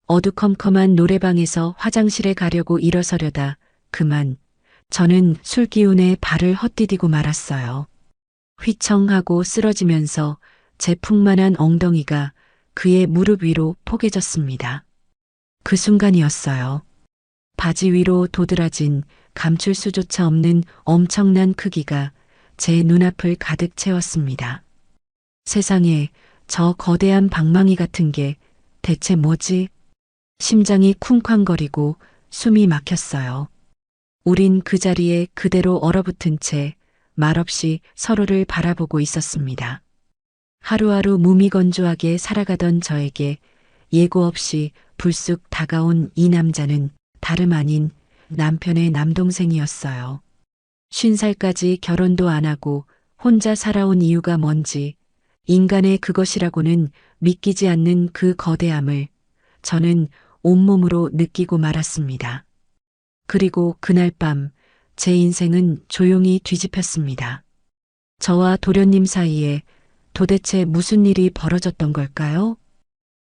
어두컴컴한 노래방에서 화장실에 가려고 일어서려다 그만 저는 술 기운에 발을 헛디디고 말았어요. 휘청하고 쓰러지면서 제 풍만한 엉덩이가 그의 무릎 위로 포개졌습니다. 그 순간이었어요. 바지 위로 도드라진 감출 수조차 없는 엄청난 크기가 제 눈앞을 가득 채웠습니다. 세상에 저 거대한 방망이 같은 게 대체 뭐지? 심장이 쿵쾅거리고 숨이 막혔어요. 우린 그 자리에 그대로 얼어붙은 채 말없이 서로를 바라보고 있었습니다. 하루하루 무미건조하게 살아가던 저에게 예고 없이 불쑥 다가온 이 남자는 다름 아닌 남편의 남동생이었어요. 50살까지 결혼도 안 하고 혼자 살아온 이유가 뭔지 인간의 그것이라고는 믿기지 않는 그 거대함을 저는 온몸으로 느끼고 말았습니다. 그리고 그날 밤 제 인생은 조용히 뒤집혔습니다. 저와 도련님 사이에 도대체 무슨 일이 벌어졌던 걸까요?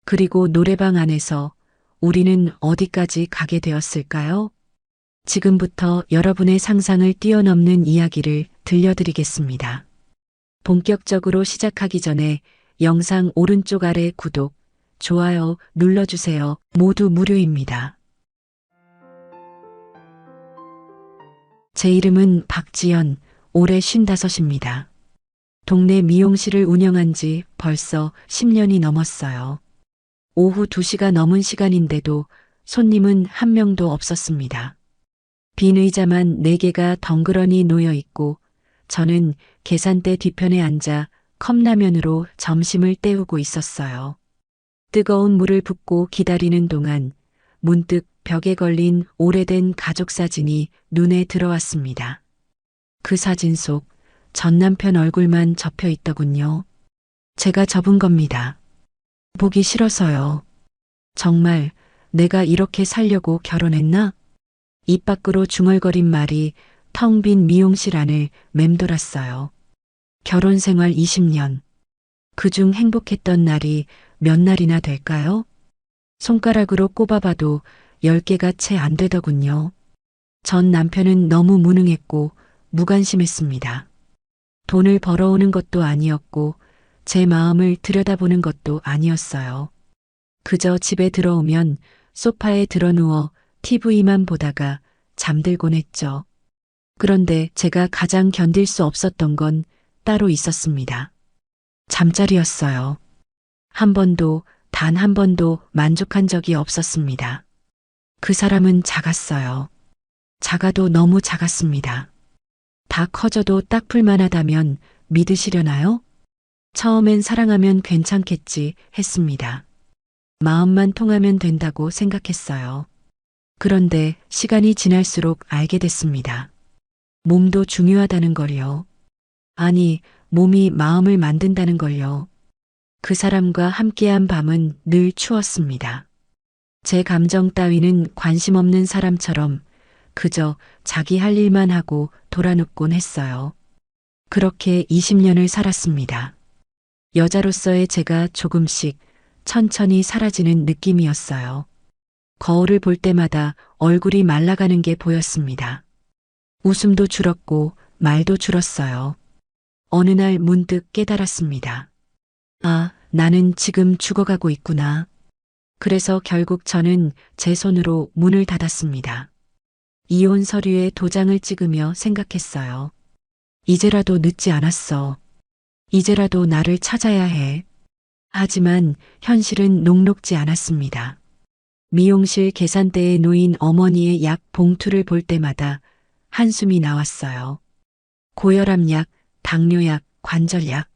그리고 노래방 안에서 우리는 어디까지 가게 되었을까요? 지금부터 여러분의 상상을 뛰어넘는 이야기를 들려드리겠습니다. 본격적으로 시작하기 전에 영상 오른쪽 아래 구독, 좋아요 눌러주세요. 모두 무료입니다. 제 이름은 박지연, 올해 55입니다. 동네 미용실을 운영한 지 벌써 10년이 넘었어요. 오후 2시가 넘은 시간인데도 손님은 한 명도 없었습니다. 빈 의자만 4개가 덩그러니 놓여 있고 저는 계산대 뒤편에 앉아 컵라면으로 점심을 때우고 있었어요. 뜨거운 물을 붓고 기다리는 동안 문득 벽에 걸린 오래된 가족 사진이 눈에 들어왔습니다. 그 사진 속 전 남편 얼굴만 접혀 있더군요. 제가 접은 겁니다. 보기 싫어서요. 정말 내가 이렇게 살려고 결혼했나? 입 밖으로 중얼거린 말이 텅 빈 미용실 안을 맴돌았어요. 결혼 생활 20년. 그중 행복했던 날이 몇 날이나 될까요? 손가락으로 꼽아봐도 10개가 채 안 되더군요. 전 남편은 너무 무능했고 무관심했습니다. 돈을 벌어오는 것도 아니었고 제 마음을 들여다보는 것도 아니었어요. 그저 집에 들어오면 소파에 드러누워 TV만 보다가 잠들곤 했죠. 그런데 제가 가장 견딜 수 없었던 건 따로 있었습니다. 잠자리였어요. 한 번도, 단 한 번도 만족한 적이 없었습니다. 그 사람은 작았어요. 작아도 너무 작았습니다. 다 커져도 딱 풀만하다면 믿으시려나요? 처음엔 사랑하면 괜찮겠지 했습니다. 마음만 통하면 된다고 생각했어요. 그런데 시간이 지날수록 알게 됐습니다. 몸도 중요하다는 걸요. 아니, 몸이 마음을 만든다는 걸요. 그 사람과 함께한 밤은 늘 추웠습니다. 제 감정 따위는 관심 없는 사람처럼 그저 자기 할 일만 하고 돌아눕곤 했어요. 그렇게 20년을 살았습니다. 여자로서의 제가 조금씩 천천히 사라지는 느낌이었어요. 거울을 볼 때마다 얼굴이 말라가는 게 보였습니다. 웃음도 줄었고 말도 줄었어요. 어느 날 문득 깨달았습니다. 아, 나는 지금 죽어가고 있구나. 그래서 결국 저는 제 손으로 문을 닫았습니다. 이혼 서류에 도장을 찍으며 생각했어요. 이제라도 늦지 않았어. 이제라도 나를 찾아야 해. 하지만 현실은 녹록지 않았습니다. 미용실 계산대에 놓인 어머니의 약 봉투를 볼 때마다 한숨이 나왔어요. 고혈압약, 당뇨약, 관절약.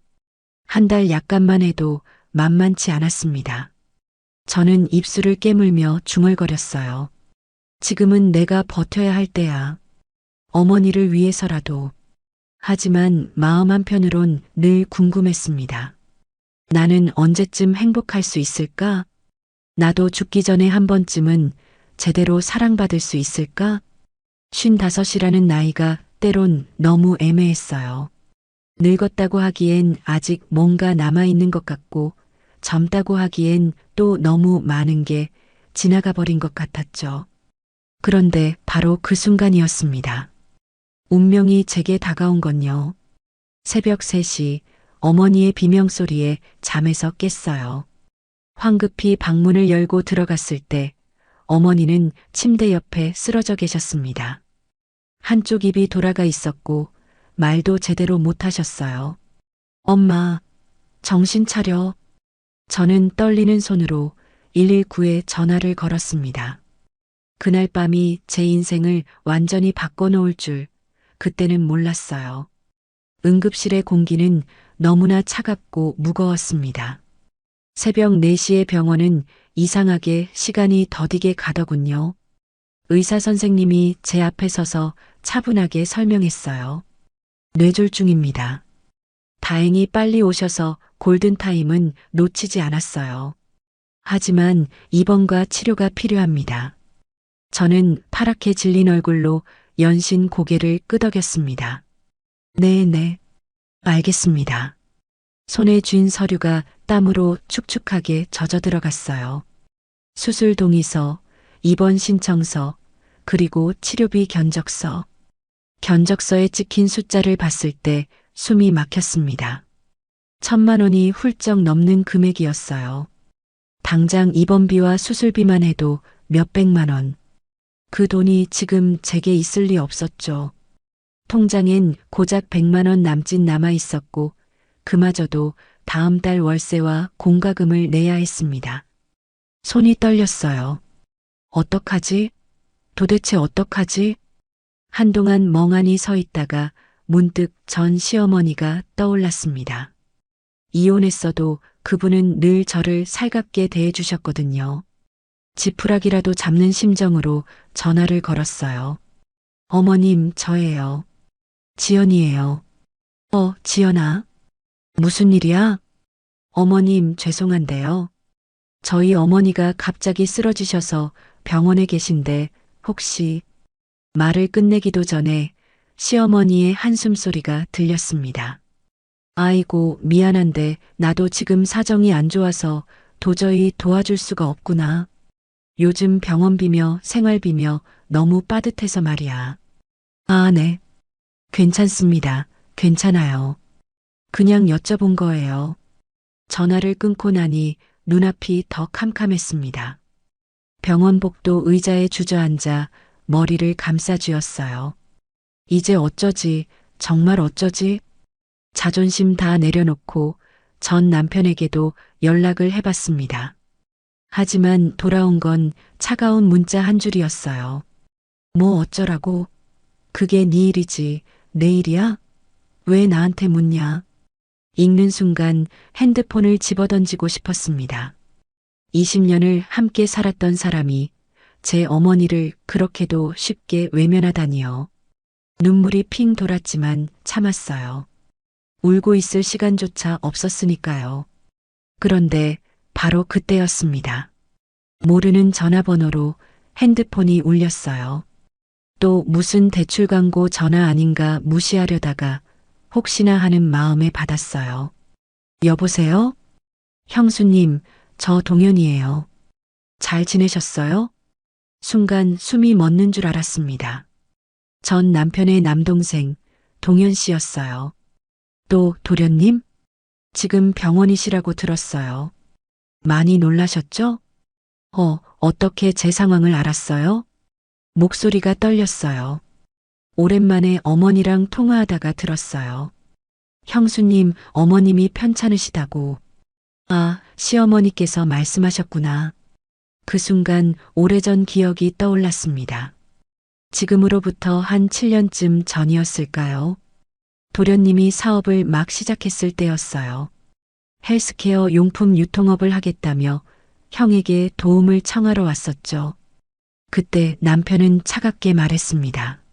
한 달 약값만 해도 만만치 않았습니다. 저는 입술을 깨물며 중얼거렸어요. 지금은 내가 버텨야 할 때야. 어머니를 위해서라도. 하지만 마음 한편으론 늘 궁금했습니다. 나는 언제쯤 행복할 수 있을까? 나도 죽기 전에 한 번쯤은 제대로 사랑받을 수 있을까? 55이라는 나이가 때론 너무 애매했어요. 늙었다고 하기엔 아직 뭔가 남아있는 것 같고 젊다고 하기엔 또 너무 많은 게 지나가 버린 것 같았죠. 그런데 바로 그 순간이었습니다. 운명이 제게 다가온 건요. 새벽 3시 어머니의 비명소리에 잠에서 깼어요. 황급히 방문을 열고 들어갔을 때 어머니는 침대 옆에 쓰러져 계셨습니다. 한쪽 입이 돌아가 있었고 말도 제대로 못 하셨어요. 엄마, 정신 차려. 저는 떨리는 손으로 119에 전화를 걸었습니다. 그날 밤이 제 인생을 완전히 바꿔놓을 줄 그때는 몰랐어요. 응급실의 공기는 너무나 차갑고 무거웠습니다. 새벽 4시에 병원은 이상하게 시간이 더디게 가더군요. 의사 선생님이 제 앞에 서서 차분하게 설명했어요. 뇌졸중입니다. 다행히 빨리 오셔서 골든타임은 놓치지 않았어요. 하지만 입원과 치료가 필요합니다. 저는 파랗게 질린 얼굴로 연신 고개를 끄덕였습니다. 네네, 알겠습니다. 손에 쥔 서류가 땀으로 축축하게 젖어 들어갔어요. 수술 동의서, 입원 신청서, 그리고 치료비 견적서. 견적서에 찍힌 숫자를 봤을 때 숨이 막혔습니다. 1,000만 원이 훌쩍 넘는 금액이었어요. 당장 입원비와 수술비만 해도 몇백만 원. 그 돈이 지금 제게 있을 리 없었죠. 통장엔 고작 100만 원 남짓 남아 있었고 그마저도 다음 달 월세와 공과금을 내야 했습니다. 손이 떨렸어요. 어떡하지? 도대체 어떡하지? 한동안 멍하니 서 있다가 문득 전 시어머니가 떠올랐습니다. 이혼했어도 그분은 늘 저를 살갑게 대해주셨거든요. 지푸라기라도 잡는 심정으로 전화를 걸었어요. 어머님, 저예요. 지연이에요. 지연아. 무슨 일이야? 어머님, 죄송한데요. 저희 어머니가 갑자기 쓰러지셔서 병원에 계신데 혹시... 말을 끝내기도 전에 시어머니의 한숨 소리가 들렸습니다. 아이고, 미안한데 나도 지금 사정이 안 좋아서 도저히 도와줄 수가 없구나. 요즘 병원비며 생활비며 너무 빠듯해서 말이야. 아, 네. 괜찮습니다. 괜찮아요. 그냥 여쭤본 거예요. 전화를 끊고 나니 눈앞이 더 캄캄했습니다. 병원복도 의자에 주저앉아 머리를 감싸쥐었어요. 이제 어쩌지, 정말 어쩌지? 자존심 다 내려놓고 전 남편에게도 연락을 해봤습니다. 하지만 돌아온 건 차가운 문자 한 줄이었어요. 뭐 어쩌라고? 그게 네 일이지, 내 일이야? 왜 나한테 묻냐? 읽는 순간 핸드폰을 집어던지고 싶었습니다. 20년을 함께 살았던 사람이 제 어머니를 그렇게도 쉽게 외면하다니요. 눈물이 핑 돌았지만 참았어요. 울고 있을 시간조차 없었으니까요. 그런데 바로 그때였습니다. 모르는 전화번호로 핸드폰이 울렸어요. 또 무슨 대출 광고 전화 아닌가 무시하려다가 혹시나 하는 마음에 받았어요. 여보세요? 형수님, 저 동현이에요. 잘 지내셨어요? 순간 숨이 멎는 줄 알았습니다. 전 남편의 남동생 동현 씨였어요. 또 도련님? 지금 병원이시라고 들었어요. 많이 놀라셨죠? 어떻게 제 상황을 알았어요? 목소리가 떨렸어요. 오랜만에 어머니랑 통화하다가 들었어요. 형수님, 어머님이 편찮으시다고. 아, 시어머니께서 말씀하셨구나. 그 순간 오래전 기억이 떠올랐습니다. 지금으로부터 한 7년쯤 전이었을까요? 도련님이 사업을 막 시작했을 때였어요. 헬스케어 용품 유통업을 하겠다며 형에게 도움을 청하러 왔었죠. 그때 남편은 차갑게 말했습니다.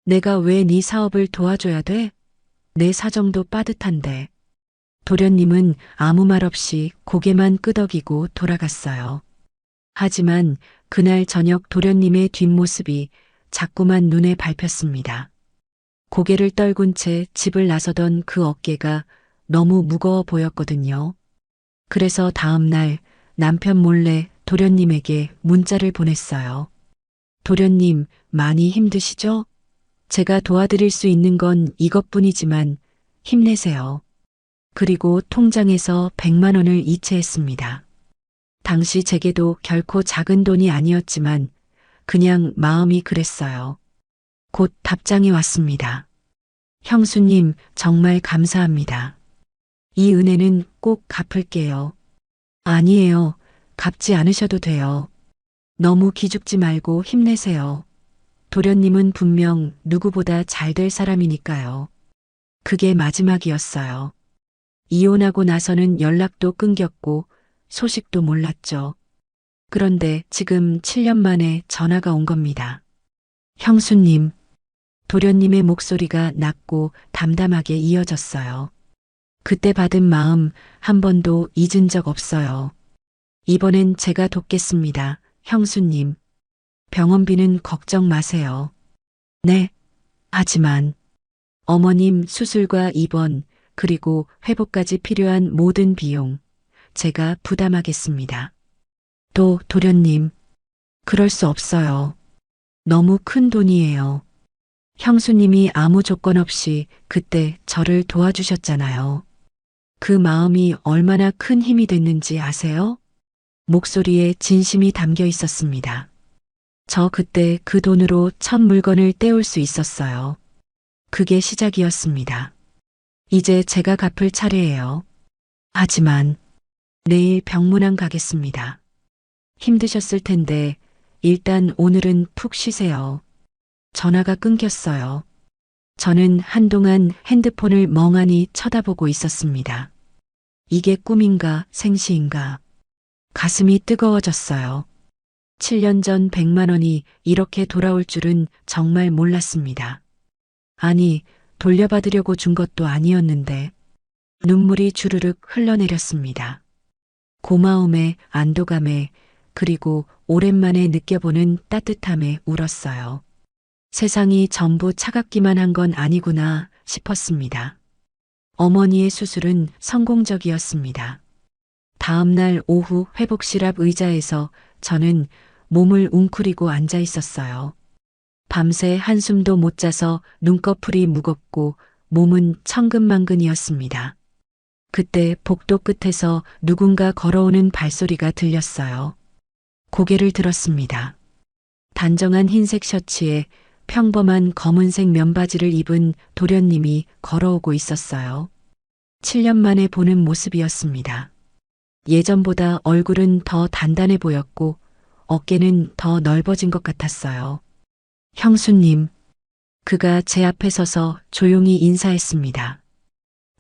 내가 왜 네 사업을 도와줘야 돼? 내 사정도 빠듯한데. 도련님은 아무 말 없이 고개만 끄덕이고 돌아갔어요. 하지만 그날 저녁 도련님의 뒷모습이 자꾸만 눈에 밟혔습니다. 고개를 떨군 채 집을 나서던 그 어깨가 너무 무거워 보였거든요. 그래서 다음 날 남편 몰래 도련님에게 문자를 보냈어요. 도련님, 많이 힘드시죠? 제가 도와드릴 수 있는 건 이것뿐이지만 힘내세요. 그리고 통장에서 100만 원을 이체했습니다. 당시 제게도 결코 작은 돈이 아니었지만 그냥 마음이 그랬어요. 곧 답장이 왔습니다. 형수님, 정말 감사합니다. 이 은혜는 꼭 갚을게요. 아니에요. 갚지 않으셔도 돼요. 너무 기죽지 말고 힘내세요. 도련님은 분명 누구보다 잘 될 사람이니까요. 그게 마지막이었어요. 이혼하고 나서는 연락도 끊겼고 소식도 몰랐죠. 그런데 지금 7년 만에 전화가 온 겁니다. 형수님, 도련님의 목소리가 낮고 담담하게 이어졌어요. 그때 받은 마음 한 번도 잊은 적 없어요. 이번엔 제가 돕겠습니다, 형수님. 병원비는 걱정 마세요. 네. 하지만 어머님 수술과 입원 그리고 회복까지 필요한 모든 비용 제가 부담하겠습니다. 또 도련님, 그럴 수 없어요. 너무 큰 돈이에요. 형수님이 아무 조건 없이 그때 저를 도와주셨잖아요. 그 마음이 얼마나 큰 힘이 됐는지 아세요? 목소리에 진심이 담겨 있었습니다. 저 그때 그 돈으로 첫 물건을 떼올 수 있었어요. 그게 시작이었습니다. 이제 제가 갚을 차례예요. 하지만 내일 병문안 가겠습니다. 힘드셨을 텐데 일단 오늘은 푹 쉬세요. 전화가 끊겼어요. 저는 한동안 핸드폰을 멍하니 쳐다보고 있었습니다. 이게 꿈인가 생시인가. 가슴이 뜨거워졌어요. 7년 전 100만 원이 이렇게 돌아올 줄은 정말 몰랐습니다. 아니, 돌려받으려고 준 것도 아니었는데 눈물이 주르륵 흘러내렸습니다. 고마움에, 안도감에, 그리고 오랜만에 느껴보는 따뜻함에 울었어요. 세상이 전부 차갑기만 한 건 아니구나 싶었습니다. 어머니의 수술은 성공적이었습니다. 다음 날 오후 회복실 앞 의자에서 저는 몸을 웅크리고 앉아 있었어요. 밤새 한숨도 못 자서 눈꺼풀이 무겁고 몸은 천근만근이었습니다. 그때 복도 끝에서 누군가 걸어오는 발소리가 들렸어요. 고개를 들었습니다. 단정한 흰색 셔츠에 평범한 검은색 면바지를 입은 도련님이 걸어오고 있었어요. 7년 만에 보는 모습이었습니다. 예전보다 얼굴은 더 단단해 보였고 어깨는 더 넓어진 것 같았어요. 형수님, 그가 제 앞에 서서 조용히 인사했습니다.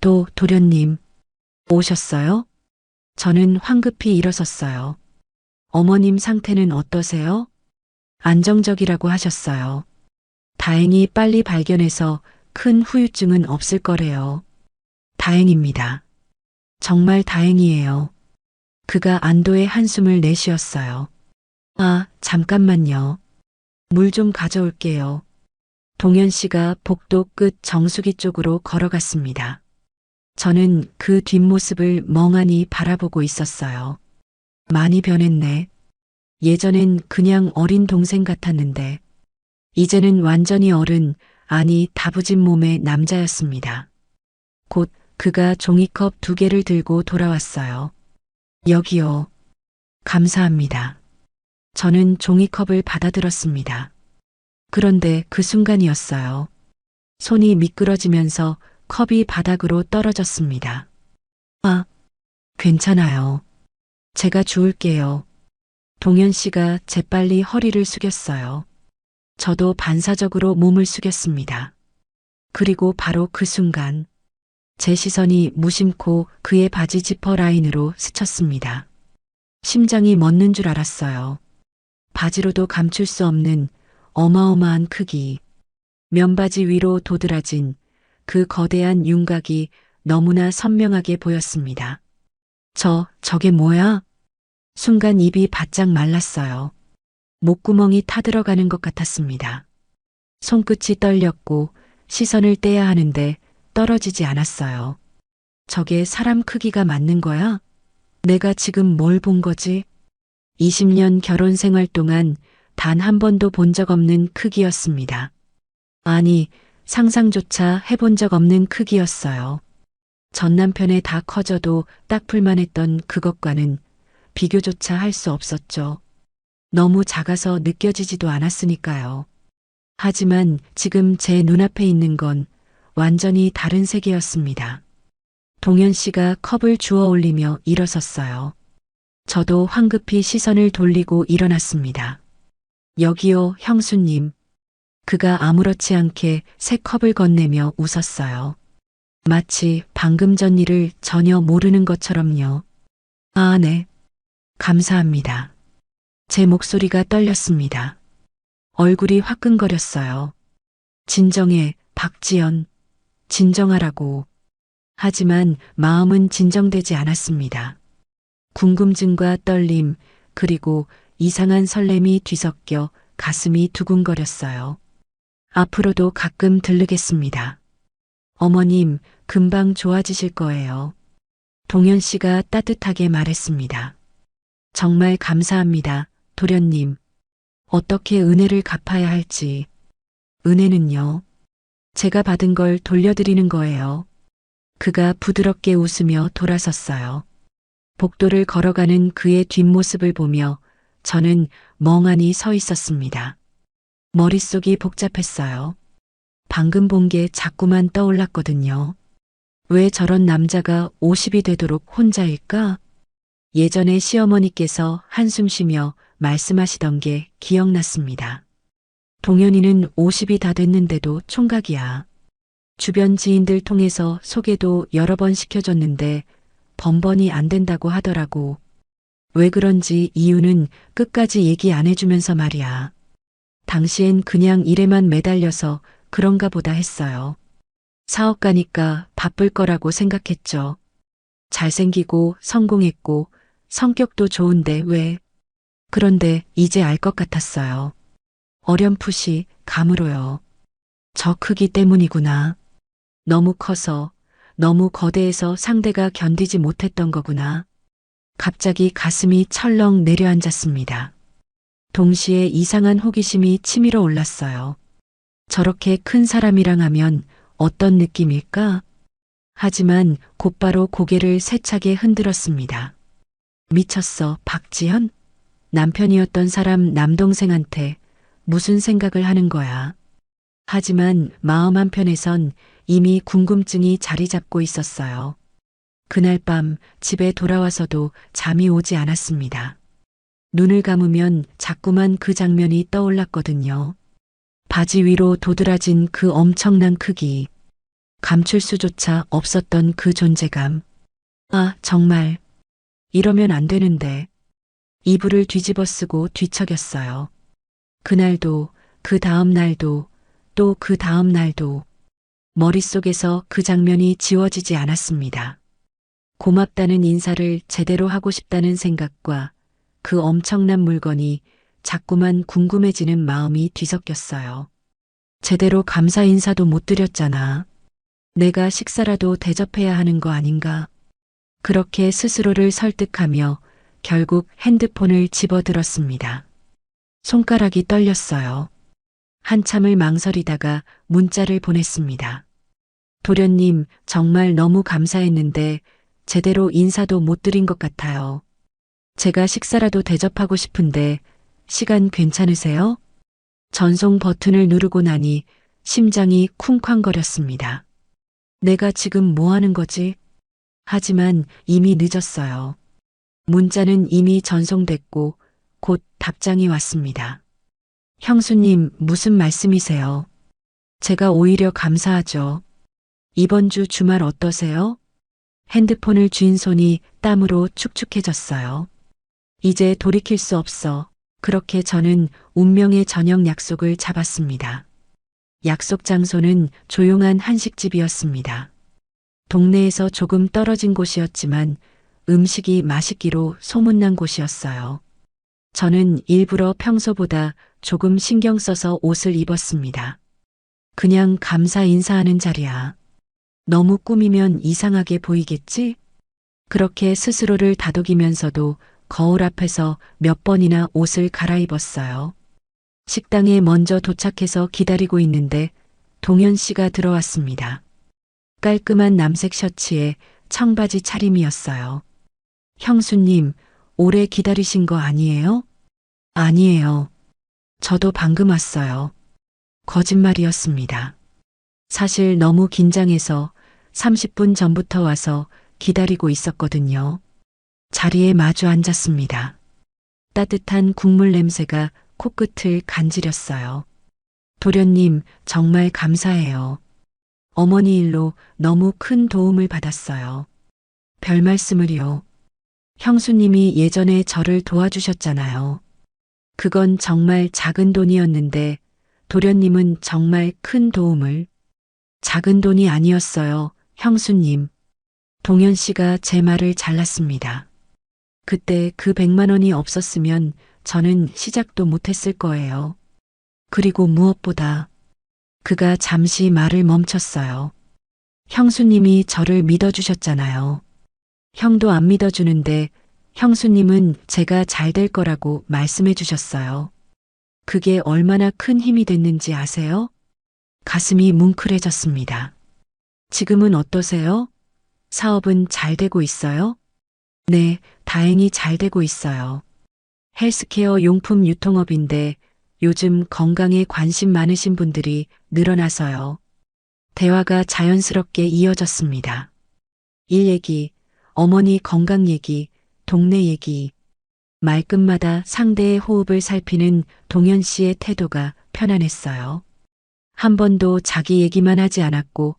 또 도련님, 오셨어요? 저는 황급히 일어섰어요. 어머님 상태는 어떠세요? 안정적이라고 하셨어요. 다행히 빨리 발견해서 큰 후유증은 없을 거래요. 다행입니다. 정말 다행이에요. 그가 안도의 한숨을 내쉬었어요. 아, 잠깐만요. 물 좀 가져올게요. 동현 씨가 복도 끝 정수기 쪽으로 걸어갔습니다. 저는 그 뒷모습을 멍하니 바라보고 있었어요. 많이 변했네. 예전엔 그냥 어린 동생 같았는데, 이제는 완전히 어른, 아니 다부진 몸의 남자였습니다. 곧 그가 종이컵 2개를 들고 돌아왔어요. 여기요. 감사합니다. 저는 종이컵을 받아들었습니다. 그런데 그 순간이었어요. 손이 미끄러지면서 컵이 바닥으로 떨어졌습니다. 아, 괜찮아요. 제가 주울게요. 동현 씨가 재빨리 허리를 숙였어요. 저도 반사적으로 몸을 숙였습니다. 그리고 바로 그 순간 제 시선이 무심코 그의 바지 지퍼 라인으로 스쳤습니다. 심장이 멎는 줄 알았어요. 바지로도 감출 수 없는 어마어마한 크기, 면바지 위로 도드라진 그 거대한 윤곽이 너무나 선명하게 보였습니다. 저게 뭐야? 순간 입이 바짝 말랐어요. 목구멍이 타들어가는 것 같았습니다. 손끝이 떨렸고 시선을 떼야 하는데 떨어지지 않았어요. 저게 사람 크기가 맞는 거야? 내가 지금 뭘 본 거지? 20년 결혼 생활 동안 단 한 번도 본 적 없는 크기였습니다. 아니, 상상조차 해본 적 없는 크기였어요. 전 남편의 다 커져도 딱 풀만했던 그것과는 비교조차 할 수 없었죠. 너무 작아서 느껴지지도 않았으니까요. 하지만 지금 제 눈앞에 있는 건 완전히 다른 세계였습니다. 동현 씨가 컵을 주워 올리며 일어섰어요. 저도 황급히 시선을 돌리고 일어났습니다. 여기요, 형수님. 그가 아무렇지 않게 새 컵을 건네며 웃었어요. 마치 방금 전 일을 전혀 모르는 것처럼요. 아, 네. 감사합니다. 제 목소리가 떨렸습니다. 얼굴이 화끈거렸어요. 진정해, 박지연. 진정하라고. 하지만 마음은 진정되지 않았습니다. 궁금증과 떨림, 그리고 이상한 설렘이 뒤섞여 가슴이 두근거렸어요. 앞으로도 가끔 들르겠습니다. 어머님, 금방 좋아지실 거예요. 동현 씨가 따뜻하게 말했습니다. 정말 감사합니다, 도련님. 어떻게 은혜를 갚아야 할지. 은혜는요. 제가 받은 걸 돌려드리는 거예요. 그가 부드럽게 웃으며 돌아섰어요. 복도를 걸어가는 그의 뒷모습을 보며 저는 멍하니 서 있었습니다. 머릿속이 복잡했어요. 방금 본 게 자꾸만 떠올랐거든요. 왜 저런 남자가 50이 되도록 혼자일까? 예전에 시어머니께서 한숨 쉬며 말씀하시던 게 기억났습니다. 동현이는 50이 다 됐는데도 총각이야. 주변 지인들 통해서 소개도 여러 번 시켜줬는데 번번이 안 된다고 하더라고. 왜 그런지 이유는 끝까지 얘기 안 해주면서 말이야. 당시엔 그냥 일에만 매달려서 그런가 보다 했어요. 사업가니까 바쁠 거라고 생각했죠. 잘생기고 성공했고 성격도 좋은데 왜? 그런데 이제 알 것 같았어요. 어렴풋이 감으로요. 저 크기 때문이구나. 너무 커서, 너무 거대해서 상대가 견디지 못했던 거구나. 갑자기 가슴이 철렁 내려앉았습니다. 동시에 이상한 호기심이 치밀어 올랐어요. 저렇게 큰 사람이랑 하면 어떤 느낌일까? 하지만 곧바로 고개를 세차게 흔들었습니다. 미쳤어, 박지현? 남편이었던 사람 남동생한테 무슨 생각을 하는 거야? 하지만 마음 한편에선 이미 궁금증이 자리 잡고 있었어요. 그날 밤 집에 돌아와서도 잠이 오지 않았습니다. 눈을 감으면 자꾸만 그 장면이 떠올랐거든요. 바지 위로 도드라진 그 엄청난 크기, 감출 수조차 없었던 그 존재감. 아, 정말. 이러면 안 되는데. 이불을 뒤집어 쓰고 뒤척였어요. 그날도, 그 다음 날도, 또 그 다음 날도 머릿속에서 그 장면이 지워지지 않았습니다. 고맙다는 인사를 제대로 하고 싶다는 생각과 그 엄청난 물건이 자꾸만 궁금해지는 마음이 뒤섞였어요. 제대로 감사 인사도 못 드렸잖아. 내가 식사라도 대접해야 하는 거 아닌가? 그렇게 스스로를 설득하며 결국 핸드폰을 집어들었습니다. 손가락이 떨렸어요. 한참을 망설이다가 문자를 보냈습니다. 도련님, 정말 너무 감사했는데 제대로 인사도 못 드린 것 같아요. 제가 식사라도 대접하고 싶은데 시간 괜찮으세요? 전송 버튼을 누르고 나니 심장이 쿵쾅거렸습니다. 내가 지금 뭐 하는 거지? 하지만 이미 늦었어요. 문자는 이미 전송됐고 곧 답장이 왔습니다. 형수님, 무슨 말씀이세요? 제가 오히려 감사하죠. 이번 주 주말 어떠세요? 핸드폰을 쥔 손이 땀으로 축축해졌어요. 이제 돌이킬 수 없어. 그렇게 저는 운명의 저녁 약속을 잡았습니다. 약속 장소는 조용한 한식집이었습니다. 동네에서 조금 떨어진 곳이었지만 음식이 맛있기로 소문난 곳이었어요. 저는 일부러 평소보다 조금 신경 써서 옷을 입었습니다. 그냥 감사 인사하는 자리야. 너무 꾸미면 이상하게 보이겠지? 그렇게 스스로를 다독이면서도 거울 앞에서 몇 번이나 옷을 갈아입었어요. 식당에 먼저 도착해서 기다리고 있는데 동현 씨가 들어왔습니다. 깔끔한 남색 셔츠에 청바지 차림이었어요. 형수님, 오래 기다리신 거 아니에요? 아니에요. 저도 방금 왔어요. 거짓말이었습니다. 사실 너무 긴장해서 30분 전부터 와서 기다리고 있었거든요. 자리에 마주 앉았습니다. 따뜻한 국물 냄새가 코끝을 간지렸어요. 도련님, 정말 감사해요. 어머니 일로 너무 큰 도움을 받았어요. 별 말씀을요. 형수님이 예전에 저를 도와주셨잖아요. 그건 정말 작은 돈이었는데 도련님은 정말 큰 도움을. 작은 돈이 아니었어요, 형수님. 동현 씨가 제 말을 잘랐습니다. 그때 그 100만 원이 없었으면 저는 시작도 못했을 거예요. 그리고 무엇보다 그가 잠시 말을 멈췄어요. 형수님이 저를 믿어주셨잖아요. 형도 안 믿어주는데 형수님은 제가 잘 될 거라고 말씀해 주셨어요. 그게 얼마나 큰 힘이 됐는지 아세요? 가슴이 뭉클해졌습니다. 지금은 어떠세요? 사업은 잘 되고 있어요? 네, 다행히 잘 되고 있어요. 헬스케어 용품 유통업인데 요즘 건강에 관심 많으신 분들이 늘어나서요. 대화가 자연스럽게 이어졌습니다. 일 얘기, 어머니 건강 얘기, 동네 얘기. 말끝마다 상대의 호흡을 살피는 동현 씨의 태도가 편안했어요. 한 번도 자기 얘기만 하지 않았고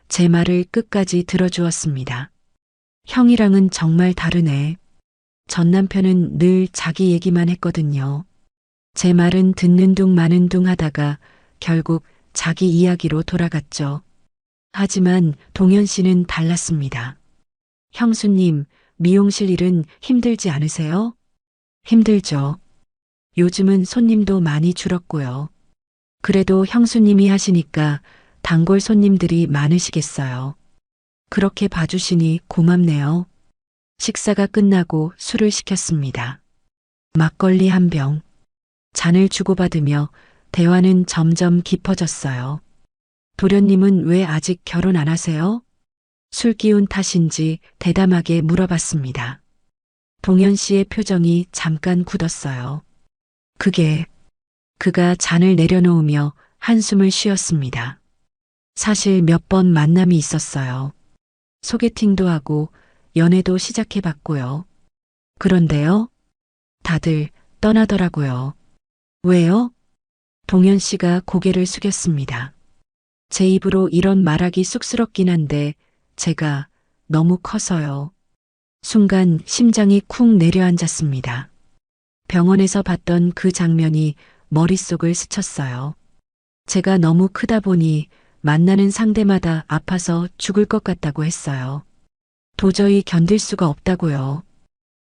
제 말을 끝까지 들어주었습니다. 형이랑은 정말 다르네. 전 남편은 늘 자기 얘기만 했거든요. 제 말은 듣는 둥 마는 둥 하다가 결국 자기 이야기로 돌아갔죠. 하지만 동현 씨는 달랐습니다. 형수님, 미용실 일은 힘들지 않으세요? 힘들죠. 요즘은 손님도 많이 줄었고요. 그래도 형수님이 하시니까 단골 손님들이 많으시겠어요. 그렇게 봐주시니 고맙네요. 식사가 끝나고 술을 시켰습니다. 막걸리 한 병. 잔을 주고받으며 대화는 점점 깊어졌어요. 도련님은 왜 아직 결혼 안 하세요? 술 기운 탓인지 대담하게 물어봤습니다. 동현 씨의 표정이 잠깐 굳었어요. 그가 잔을 내려놓으며 한숨을 쉬었습니다. 사실 몇 번 만남이 있었어요. 소개팅도 하고 연애도 시작해봤고요. 그런데요, 다들 떠나더라고요. 왜요? 동현 씨가 고개를 숙였습니다. 제 입으로 이런 말하기 쑥스럽긴 한데 제가 너무 커서요. 순간 심장이 쿵 내려앉았습니다. 병원에서 봤던 그 장면이 머릿속을 스쳤어요. 제가 너무 크다 보니 만나는 상대마다 아파서 죽을 것 같다고 했어요. 도저히 견딜 수가 없다고요.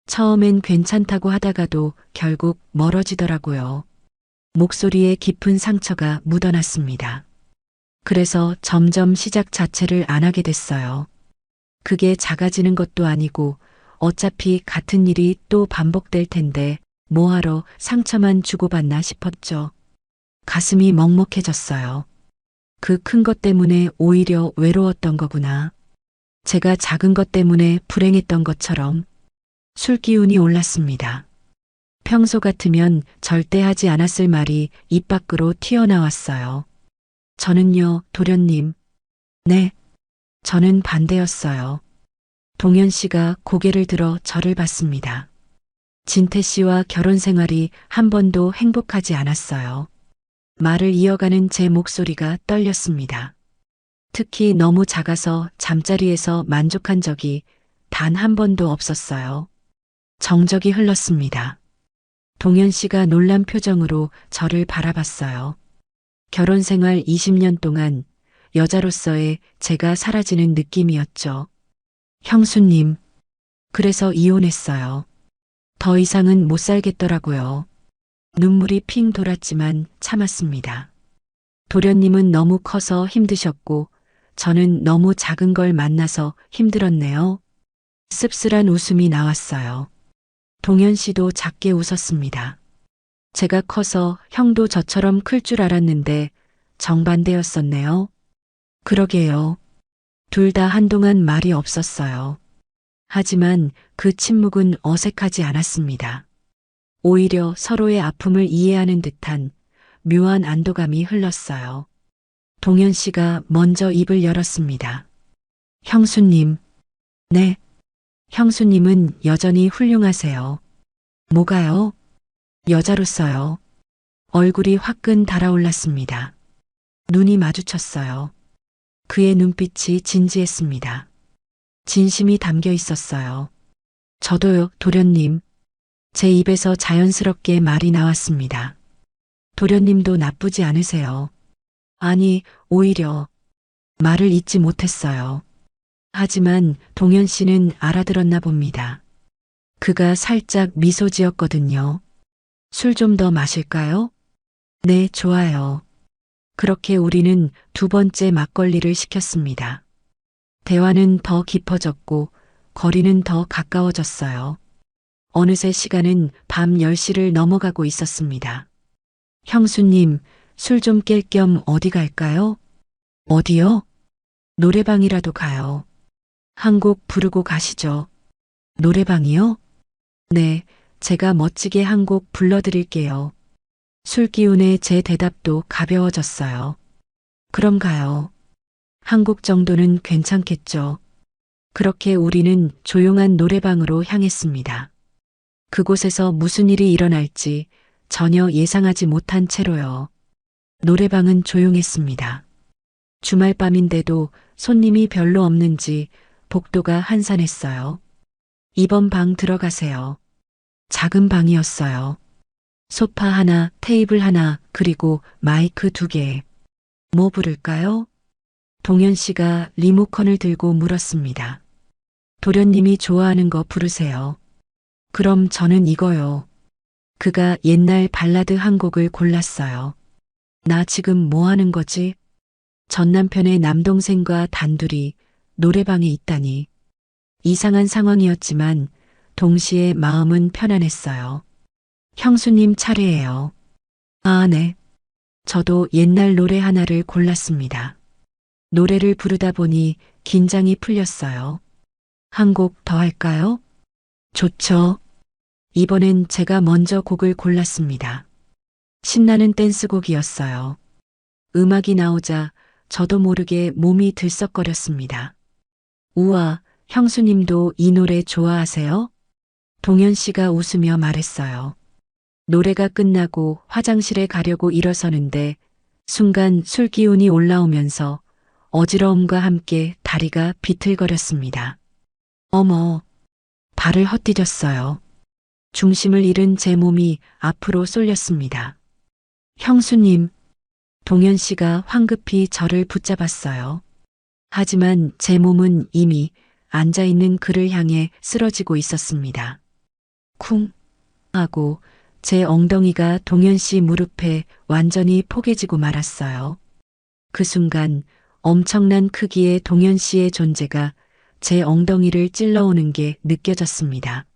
처음엔 괜찮다고 하다가도 결국 멀어지더라고요. 목소리에 깊은 상처가 묻어났습니다. 그래서 점점 시작 자체를 안 하게 됐어요. 그게 작아지는 것도 아니고 어차피 같은 일이 또 반복될 텐데 뭐하러 상처만 주고받나 싶었죠. 가슴이 먹먹해졌어요. 그 큰 것 때문에 오히려 외로웠던 거구나. 제가 작은 것 때문에 불행했던 것처럼. 술 기운이 올랐습니다. 평소 같으면 절대 하지 않았을 말이 입 밖으로 튀어나왔어요. 저는요, 도련님. 네, 저는 반대였어요. 동현 씨가 고개를 들어 저를 봤습니다. 진태 씨와 결혼 생활이 한 번도 행복하지 않았어요. 말을 이어가는 제 목소리가 떨렸습니다. 특히 너무 작아서 잠자리에서 만족한 적이 단 한 번도 없었어요. 정적이 흘렀습니다. 동현 씨가 놀란 표정으로 저를 바라봤어요. 결혼 생활 20년 동안 여자로서의 제가 사라지는 느낌이었죠. 형수님, 그래서 이혼했어요. 더 이상은 못 살겠더라고요. 눈물이 핑 돌았지만 참았습니다. 도련님은 너무 커서 힘드셨고 저는 너무 작은 걸 만나서 힘들었네요. 씁쓸한 웃음이 나왔어요. 동현 씨도 작게 웃었습니다. 제가 커서 형도 저처럼 클 줄 알았는데 정반대였었네요. 그러게요. 둘 다 한동안 말이 없었어요. 하지만 그 침묵은 어색하지 않았습니다. 오히려 서로의 아픔을 이해하는 듯한 묘한 안도감이 흘렀어요. 동현 씨가 먼저 입을 열었습니다. 형수님. 네. 형수님은 여전히 훌륭하세요. 뭐가요? 여자로서요. 얼굴이 화끈 달아올랐습니다. 눈이 마주쳤어요. 그의 눈빛이 진지했습니다. 진심이 담겨 있었어요. 저도요, 도련님. 제 입에서 자연스럽게 말이 나왔습니다. 도련님도 나쁘지 않으세요. 아니, 오히려 말을 잇지 못했어요. 하지만 동현 씨는 알아들었나 봅니다. 그가 살짝 미소 지었거든요. 술 좀 더 마실까요? 네, 좋아요. 그렇게 우리는 두 번째 막걸리를 시켰습니다. 대화는 더 깊어졌고 거리는 더 가까워졌어요. 어느새 시간은 밤 10시를 넘어가고 있었습니다. 형수님, 술 좀 깰 겸 어디 갈까요? 어디요? 노래방이라도 가요. 한 곡 부르고 가시죠. 노래방이요? 네, 제가 멋지게 한 곡 불러드릴게요. 술 기운에 제 대답도 가벼워졌어요. 그럼 가요. 한 곡 정도는 괜찮겠죠. 그렇게 우리는 조용한 노래방으로 향했습니다. 그곳에서 무슨 일이 일어날지 전혀 예상하지 못한 채로요. 노래방은 조용했습니다. 주말 밤인데도 손님이 별로 없는지 복도가 한산했어요. 이번 방 들어가세요. 작은 방이었어요. 소파 하나, 테이블 하나, 그리고 마이크 2개. 뭐 부를까요? 동현 씨가 리모컨을 들고 물었습니다. 도련님이 좋아하는 거 부르세요. 그럼 저는 이거요. 그가 옛날 발라드 한 곡을 골랐어요. 나 지금 뭐 하는 거지? 전 남편의 남동생과 단둘이 노래방에 있다니. 이상한 상황이었지만 동시에 마음은 편안했어요. 형수님 차례예요. 아, 네. 저도 옛날 노래 하나를 골랐습니다. 노래를 부르다 보니 긴장이 풀렸어요. 한 곡 더 할까요? 좋죠. 이번엔 제가 먼저 곡을 골랐습니다. 신나는 댄스곡이었어요. 음악이 나오자 저도 모르게 몸이 들썩거렸습니다. 우와, 형수님도 이 노래 좋아하세요? 동현 씨가 웃으며 말했어요. 노래가 끝나고 화장실에 가려고 일어서는데 순간 술 기운이 올라오면서 어지러움과 함께 다리가 비틀거렸습니다. 어머, 발을 헛디뎠어요. 중심을 잃은 제 몸이 앞으로 쏠렸습니다. 형수님, 동현 씨가 황급히 저를 붙잡았어요. 하지만 제 몸은 이미 앉아있는 그를 향해 쓰러지고 있었습니다. 쿵 하고 제 엉덩이가 동현 씨 무릎에 완전히 포개지고 말았어요. 그 순간 엄청난 크기의 동현 씨의 존재가 제 엉덩이를 찔러오는 게 느껴졌습니다.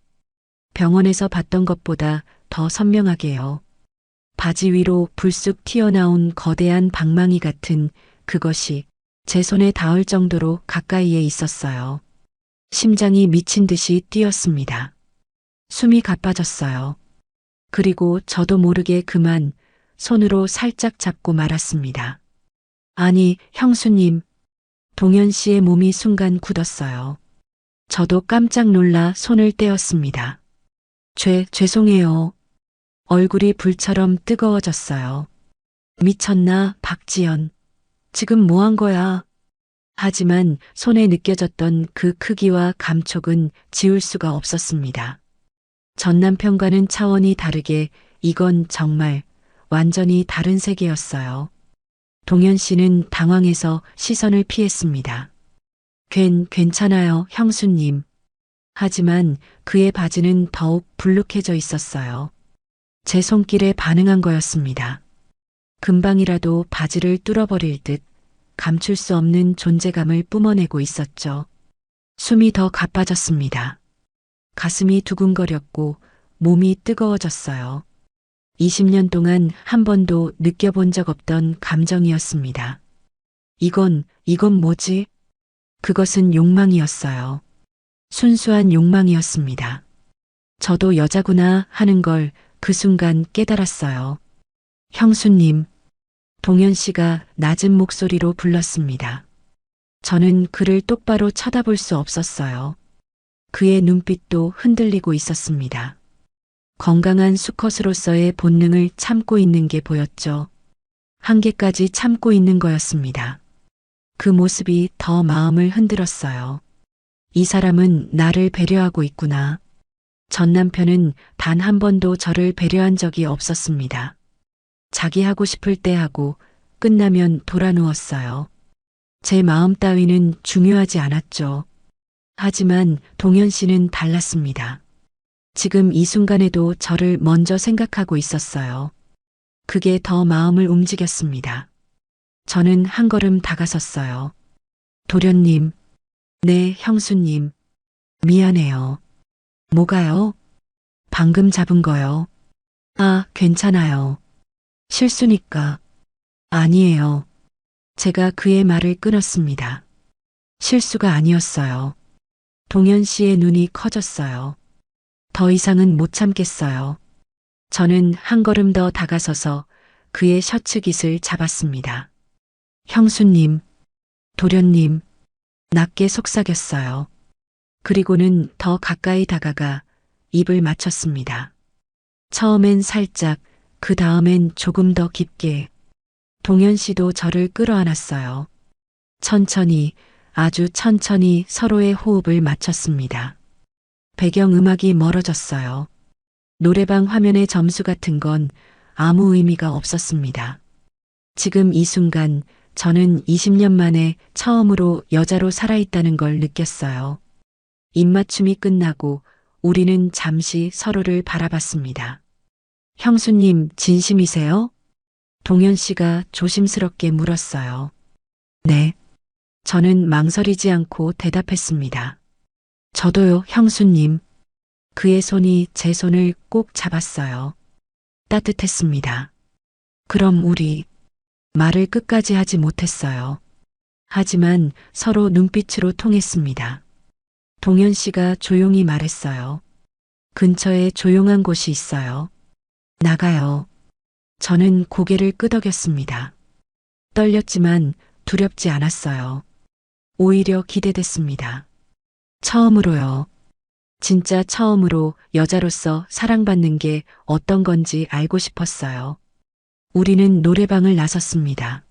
병원에서 봤던 것보다 더 선명하게요. 바지 위로 불쑥 튀어나온 거대한 방망이 같은 그것이 제 손에 닿을 정도로 가까이에 있었어요. 심장이 미친 듯이 뛰었습니다. 숨이 가빠졌어요. 그리고 저도 모르게 그만 손으로 살짝 잡고 말았습니다. 아니, 형수님. 동현 씨의 몸이 순간 굳었어요. 저도 깜짝 놀라 손을 떼었습니다. 죄송해요. 얼굴이 불처럼 뜨거워졌어요. 미쳤나, 박지연. 지금 뭐 한 거야? 하지만 손에 느껴졌던 그 크기와 감촉은 지울 수가 없었습니다. 전 남편과는 차원이 다르게 이건 정말 완전히 다른 세계였어요. 동현 씨는 당황해서 시선을 피했습니다. 괜찮아요, 형수님. 하지만 그의 바지는 더욱 불룩해져 있었어요. 제 손길에 반응한 거였습니다. 금방이라도 바지를 뚫어버릴 듯 감출 수 없는 존재감을 뿜어내고 있었죠. 숨이 더 가빠졌습니다. 가슴이 두근거렸고 몸이 뜨거워졌어요. 20년 동안 한 번도 느껴본 적 없던 감정이었습니다. 이건 뭐지? 그것은 욕망이었어요. 순수한 욕망이었습니다. 저도 여자구나 하는 걸 그 순간 깨달았어요. 형수님, 동현 씨가 낮은 목소리로 불렀습니다. 저는 그를 똑바로 쳐다볼 수 없었어요. 그의 눈빛도 흔들리고 있었습니다. 건강한 수컷으로서의 본능을 참고 있는 게 보였죠. 한계까지 참고 있는 거였습니다. 그 모습이 더 마음을 흔들었어요. 이 사람은 나를 배려하고 있구나. 전 남편은 단 한 번도 저를 배려한 적이 없었습니다. 자기 하고 싶을 때 하고 끝나면 돌아 누웠어요. 제 마음 따위는 중요하지 않았죠. 하지만 동현 씨는 달랐습니다. 지금 이 순간에도 저를 먼저 생각하고 있었어요. 그게 더 마음을 움직였습니다. 저는 한 걸음 다가섰어요. 도련님, 네, 형수님, 미안해요. 뭐가요? 방금 잡은 거요. 아, 괜찮아요. 실수니까. 아니에요. 제가 그의 말을 끊었습니다. 실수가 아니었어요. 동현 씨의 눈이 커졌어요. 더 이상은 못 참겠어요. 저는 한 걸음 더 다가서서 그의 셔츠 깃을 잡았습니다. 형수님, 도련님, 낮게 속삭였어요. 그리고는 더 가까이 다가가 입을 맞췄습니다. 처음엔 살짝, 그 다음엔 조금 더 깊게. 동현 씨도 저를 끌어안았어요. 천천히, 아주 천천히 서로의 호흡을 맞췄습니다. 배경음악이 멀어졌어요. 노래방 화면의 점수 같은 건 아무 의미가 없었습니다. 지금 이 순간 저는 20년 만에 처음으로 여자로 살아있다는 걸 느꼈어요. 입맞춤이 끝나고 우리는 잠시 서로를 바라봤습니다. 형수님, 진심이세요? 동현 씨가 조심스럽게 물었어요. 네. 저는 망설이지 않고 대답했습니다. 저도요, 형수님. 그의 손이 제 손을 꼭 잡았어요. 따뜻했습니다. 그럼 우리 말을 끝까지 하지 못했어요. 하지만 서로 눈빛으로 통했습니다. 동현 씨가 조용히 말했어요. 근처에 조용한 곳이 있어요. 나가요. 저는 고개를 끄덕였습니다. 떨렸지만 두렵지 않았어요. 오히려 기대됐습니다. 처음으로요. 진짜 처음으로 여자로서 사랑받는 게 어떤 건지 알고 싶었어요. 우리는 노래방을 나섰습니다.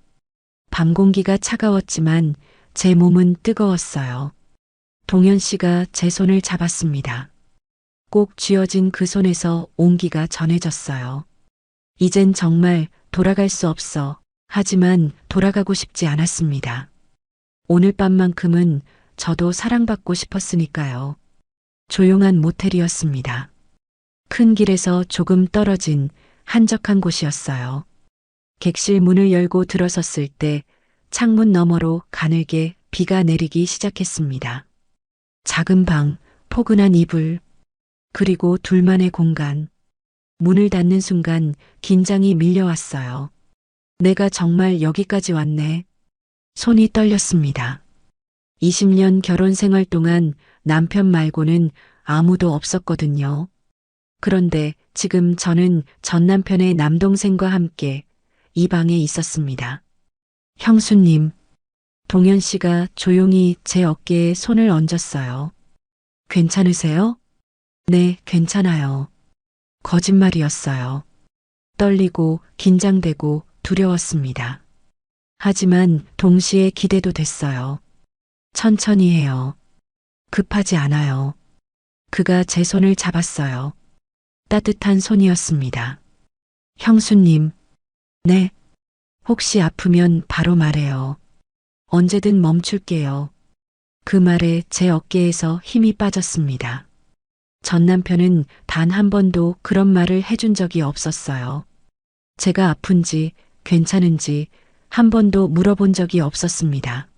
밤 공기가 차가웠지만 제 몸은 뜨거웠어요. 동현 씨가 제 손을 잡았습니다. 꼭 쥐어진 그 손에서 온기가 전해졌어요. 이젠 정말 돌아갈 수 없어. 하지만 돌아가고 싶지 않았습니다. 오늘 밤만큼은 저도 사랑받고 싶었으니까요. 조용한 모텔이었습니다. 큰 길에서 조금 떨어진 한적한 곳이었어요. 객실 문을 열고 들어섰을 때 창문 너머로 가늘게 비가 내리기 시작했습니다. 작은 방, 포근한 이불, 그리고 둘만의 공간. 문을 닫는 순간 긴장이 밀려왔어요. 내가 정말 여기까지 왔네. 손이 떨렸습니다. 20년 결혼 생활 동안 남편 말고는 아무도 없었거든요. 그런데 지금 저는 전 남편의 남동생과 함께 이 방에 있었습니다. 형수님, 동현 씨가 조용히 제 어깨에 손을 얹었어요. 괜찮으세요? 네, 괜찮아요. 거짓말이었어요. 떨리고 긴장되고 두려웠습니다. 하지만 동시에 기대도 됐어요. 천천히 해요. 급하지 않아요. 그가 제 손을 잡았어요. 따뜻한 손이었습니다. 형수님, 네. 혹시 아프면 바로 말해요. 언제든 멈출게요. 그 말에 제 어깨에서 힘이 빠졌습니다. 전 남편은 단 한 번도 그런 말을 해준 적이 없었어요. 제가 아픈지 괜찮은지 한 번도 물어본 적이 없었습니다.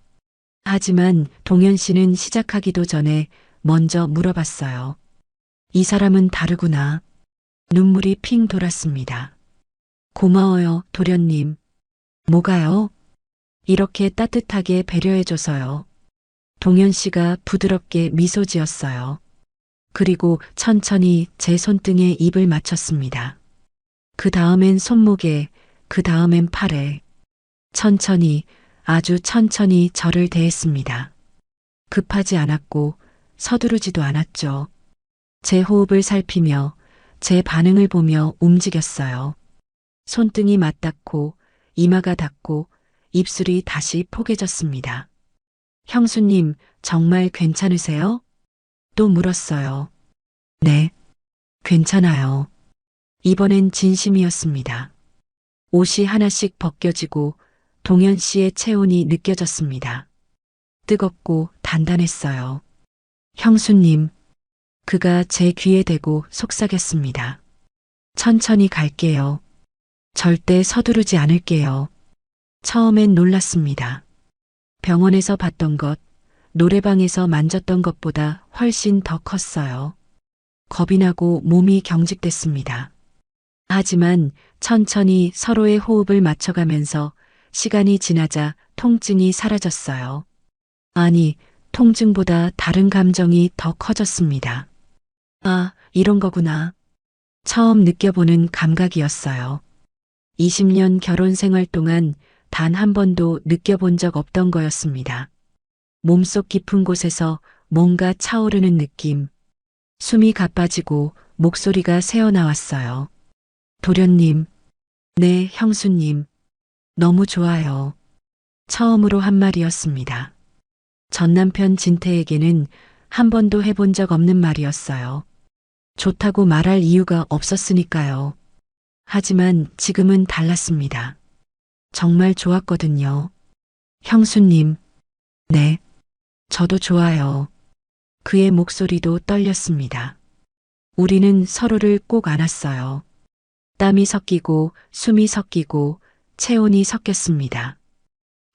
하지만 동현 씨는 시작하기도 전에 먼저 물어봤어요. 이 사람은 다르구나. 눈물이 핑 돌았습니다. 고마워요, 도련님. 뭐가요? 이렇게 따뜻하게 배려해줘서요. 동현 씨가 부드럽게 미소 지었어요. 그리고 천천히 제 손등에 입을 맞췄습니다. 그 다음엔 손목에, 그 다음엔 팔에. 천천히, 아주 천천히 저를 대했습니다. 급하지 않았고 서두르지도 않았죠. 제 호흡을 살피며 제 반응을 보며 움직였어요. 손등이 맞닿고 이마가 닿고 입술이 다시 포개졌습니다. 형수님, 정말 괜찮으세요? 또 물었어요. 네, 괜찮아요. 이번엔 진심이었습니다. 옷이 하나씩 벗겨지고 동현 씨의 체온이 느껴졌습니다. 뜨겁고 단단했어요. 형수님, 그가 제 귀에 대고 속삭였습니다. 천천히 갈게요. 절대 서두르지 않을게요. 처음엔 놀랐습니다. 병원에서 봤던 것, 노래방에서 만졌던 것보다 훨씬 더 컸어요. 겁이 나고 몸이 경직됐습니다. 하지만 천천히 서로의 호흡을 맞춰가면서 시간이 지나자 통증이 사라졌어요. 아니, 통증보다 다른 감정이 더 커졌습니다. 아, 이런 거구나. 처음 느껴보는 감각이었어요. 20년 결혼 생활 동안 단 한 번도 느껴본 적 없던 거였습니다. 몸속 깊은 곳에서 뭔가 차오르는 느낌. 숨이 가빠지고 목소리가 새어나왔어요. 도련님, 네, 형수님. 너무 좋아요. 처음으로 한 말이었습니다. 전 남편 진태에게는 한 번도 해본 적 없는 말이었어요. 좋다고 말할 이유가 없었으니까요. 하지만 지금은 달랐습니다. 정말 좋았거든요. 형수님, 네, 저도 좋아요. 그의 목소리도 떨렸습니다. 우리는 서로를 꼭 안았어요. 땀이 섞이고 숨이 섞이고 체온이 섞였습니다.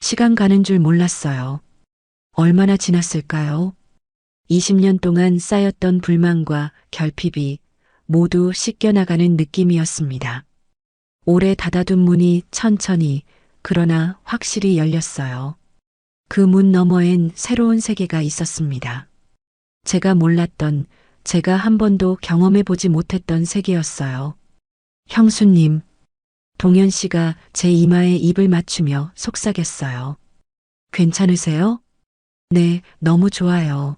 시간 가는 줄 몰랐어요. 얼마나 지났을까요? 20년 동안 쌓였던 불만과 결핍이 모두 씻겨나가는 느낌이었습니다. 오래 닫아둔 문이 천천히 그러나 확실히 열렸어요. 그 문 너머엔 새로운 세계가 있었습니다. 제가 몰랐던, 제가 한 번도 경험해보지 못했던 세계였어요. 형수님, 동현 씨가 제 이마에 입을 맞추며 속삭였어요. 괜찮으세요? 네, 너무 좋아요.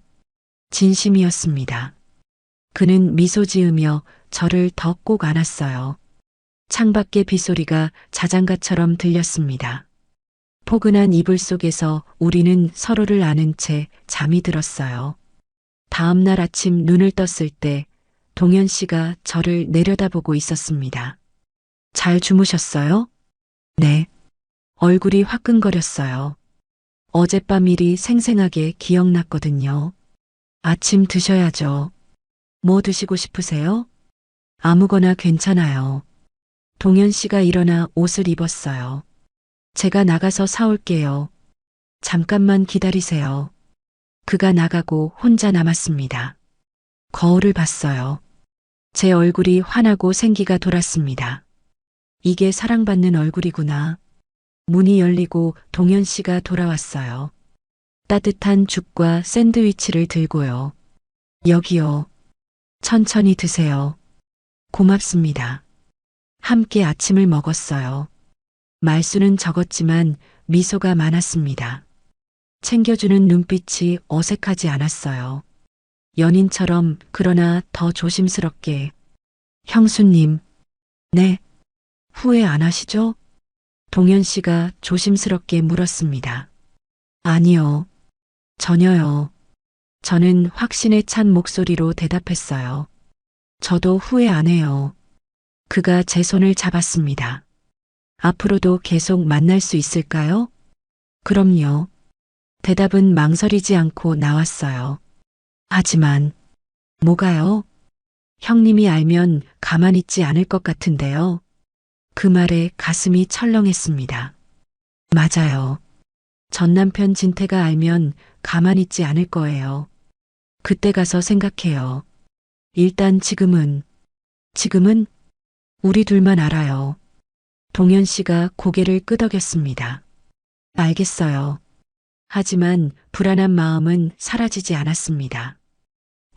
진심이었습니다. 그는 미소 지으며 저를 더 꼭 안았어요. 창밖의 빗소리가 자장가처럼 들렸습니다. 포근한 이불 속에서 우리는 서로를 아는 채 잠이 들었어요. 다음 날 아침 눈을 떴을 때 동현 씨가 저를 내려다보고 있었습니다. 잘 주무셨어요? 네. 얼굴이 화끈거렸어요. 어젯밤 일이 생생하게 기억났거든요. 아침 드셔야죠. 뭐 드시고 싶으세요? 아무거나 괜찮아요. 동현 씨가 일어나 옷을 입었어요. 제가 나가서 사올게요. 잠깐만 기다리세요. 그가 나가고 혼자 남았습니다. 거울을 봤어요. 제 얼굴이 환하고 생기가 돌았습니다. 이게 사랑받는 얼굴이구나. 문이 열리고 동현 씨가 돌아왔어요. 따뜻한 죽과 샌드위치를 들고요. 여기요. 천천히 드세요. 고맙습니다. 함께 아침을 먹었어요. 말수는 적었지만 미소가 많았습니다. 챙겨주는 눈빛이 어색하지 않았어요. 연인처럼 그러나 더 조심스럽게. 형수님, 네, 후회 안 하시죠? 동현 씨가 조심스럽게 물었습니다. 아니요, 전혀요. 저는 확신에 찬 목소리로 대답했어요. 저도 후회 안 해요. 그가 제 손을 잡았습니다. 앞으로도 계속 만날 수 있을까요? 그럼요. 대답은 망설이지 않고 나왔어요. 하지만, 뭐가요? 형님이 알면 가만히 있지 않을 것 같은데요. 그 말에 가슴이 철렁했습니다. 맞아요. 전 남편 진태가 알면 가만히 있지 않을 거예요. 그때 가서 생각해요. 일단 지금은 지금은 우리 둘만 알아요. 동현 씨가 고개를 끄덕였습니다. 알겠어요. 하지만 불안한 마음은 사라지지 않았습니다.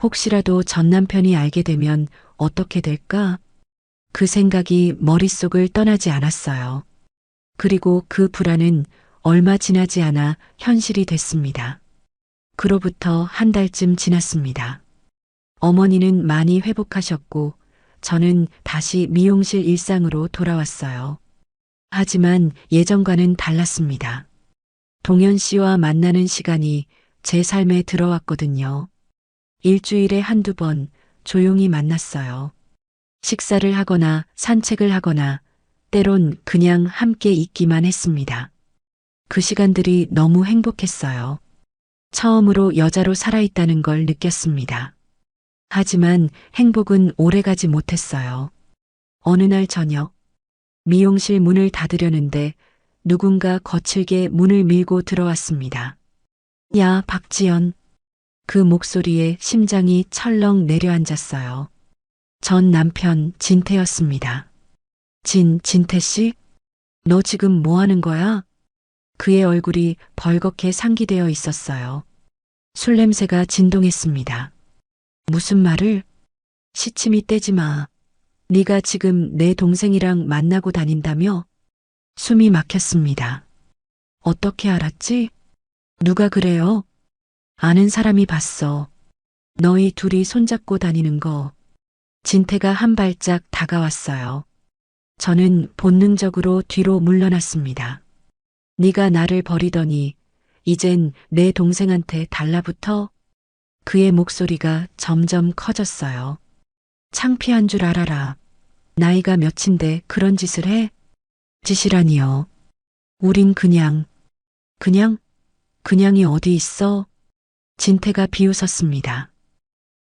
혹시라도 전 남편이 알게 되면 어떻게 될까? 그 생각이 머릿속을 떠나지 않았어요. 그리고 그 불안은 얼마 지나지 않아 현실이 됐습니다. 그로부터 한 달쯤 지났습니다. 어머니는 많이 회복하셨고 저는 다시 미용실 일상으로 돌아왔어요. 하지만 예전과는 달랐습니다. 동현 씨와 만나는 시간이 제 삶에 들어왔거든요. 일주일에 한두 번 조용히 만났어요. 식사를 하거나 산책을 하거나 때론 그냥 함께 있기만 했습니다. 그 시간들이 너무 행복했어요. 처음으로 여자로 살아있다는 걸 느꼈습니다. 하지만 행복은 오래가지 못했어요. 어느 날 저녁, 미용실 문을 닫으려는데 누군가 거칠게 문을 밀고 들어왔습니다. 야, 박지연. 그 목소리에 심장이 철렁 내려앉았어요. 전 남편 진태였습니다. 진태 씨? 너 지금 뭐 하는 거야? 그의 얼굴이 벌겋게 상기되어 있었어요. 술 냄새가 진동했습니다. 무슨 말을? 시침이 떼지 마. 네가 지금 내 동생이랑 만나고 다닌다며? 숨이 막혔습니다. 어떻게 알았지? 누가 그래요? 아는 사람이 봤어. 너희 둘이 손잡고 다니는 거. 진태가 한 발짝 다가왔어요. 저는 본능적으로 뒤로 물러났습니다. 네가 나를 버리더니 이젠 내 동생한테 달라붙어? 그의 목소리가 점점 커졌어요. 창피한 줄 알아라. 나이가 몇인데 그런 짓을 해? 짓이라니요. 우린 그냥이 어디 있어? 진태가 비웃었습니다.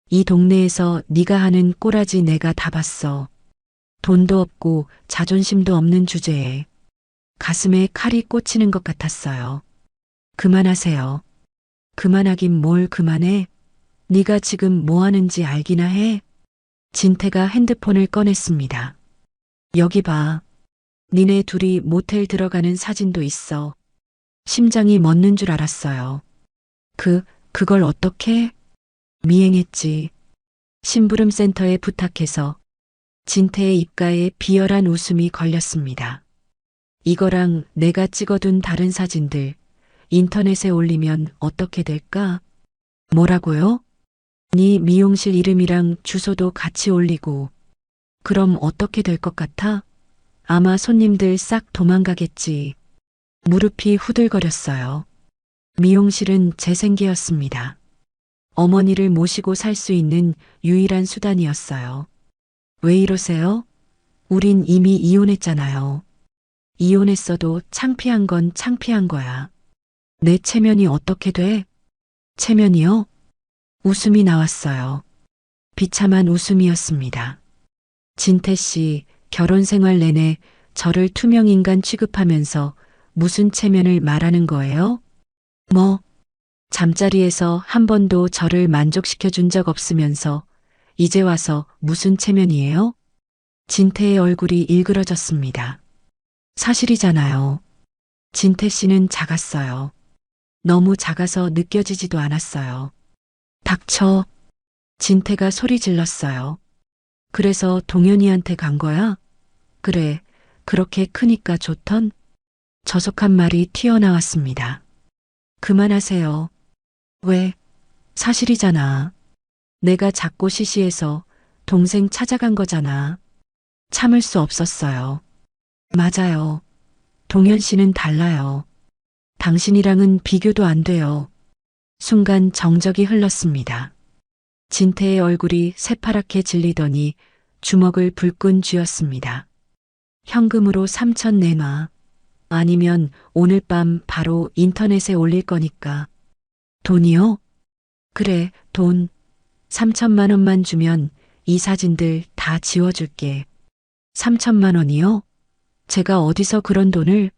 이 동네에서 네가 하는 꼬라지 내가 다 봤어. 돈도 없고 자존심도 없는 주제에 가슴에 칼이 꽂히는 것 같았어요. 그만하세요. 그만하긴 뭘 그만해? 네가 지금 뭐 하는지 알기나 해? 진태가 핸드폰을 꺼냈습니다. 여기 봐. 니네 둘이 모텔 들어가는 사진도 있어. 심장이 멎는 줄 알았어요. 그걸 어떻게? 미행했지. 심부름센터에 부탁해서. 진태의 입가에 비열한 웃음이 걸렸습니다. 이거랑 내가 찍어둔 다른 사진들 인터넷에 올리면 어떻게 될까? 뭐라고요? 네 미용실 이름이랑 주소도 같이 올리고. 그럼 어떻게 될 것 같아? 아마 손님들 싹 도망가겠지. 무릎이 후들거렸어요. 미용실은 제 생계였습니다. 어머니를 모시고 살 수 있는 유일한 수단이었어요. 왜 이러세요? 우린 이미 이혼했잖아요. 이혼했어도 창피한 건 창피한 거야. 내 체면이 어떻게 돼? 체면이요? 웃음이 나왔어요. 비참한 웃음이었습니다. 진태 씨, 결혼 생활 내내 저를 투명인간 취급하면서 무슨 체면을 말하는 거예요? 뭐, 잠자리에서 한 번도 저를 만족시켜 준 적 없으면서 이제 와서 무슨 체면이에요? 진태의 얼굴이 일그러졌습니다. 사실이잖아요. 진태 씨는 작았어요. 너무 작아서 느껴지지도 않았어요. 닥쳐. 진태가 소리 질렀어요. 그래서 동현이한테 간 거야? 그래, 그렇게 크니까 좋던? 저속한 말이 튀어나왔습니다. 그만하세요. 왜? 사실이잖아. 내가 작고 시시해서 동생 찾아간 거잖아. 참을 수 없었어요. 맞아요. 동현 씨는 달라요. 당신이랑은 비교도 안 돼요. 순간 정적이 흘렀습니다. 진태의 얼굴이 새파랗게 질리더니 주먹을 불끈 쥐었습니다. 현금으로 3천 내놔. 아니면 오늘 밤 바로 인터넷에 올릴 거니까. 돈이요? 그래, 돈. 3천만 원만 주면 이 사진들 다 지워줄게. 3천만 원이요? 제가 어디서 그런 돈을?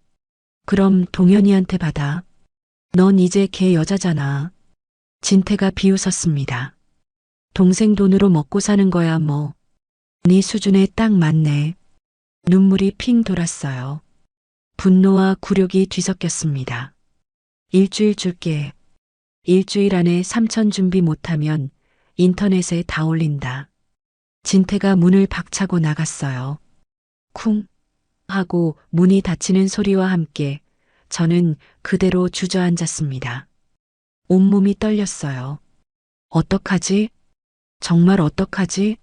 그럼 동현이한테 받아. 넌 이제 걔 여자잖아. 진태가 비웃었습니다. 동생 돈으로 먹고 사는 거야 뭐. 네 수준에 딱 맞네. 눈물이 핑 돌았어요. 분노와 굴욕이 뒤섞였습니다. 일주일 줄게. 일주일 안에 3천 준비 못하면 인터넷에 다 올린다. 진태가 문을 박차고 나갔어요. 쿵 하고 문이 닫히는 소리와 함께 저는 그대로 주저앉았습니다. 온몸이 떨렸어요. 어떡하지? 정말 어떡하지?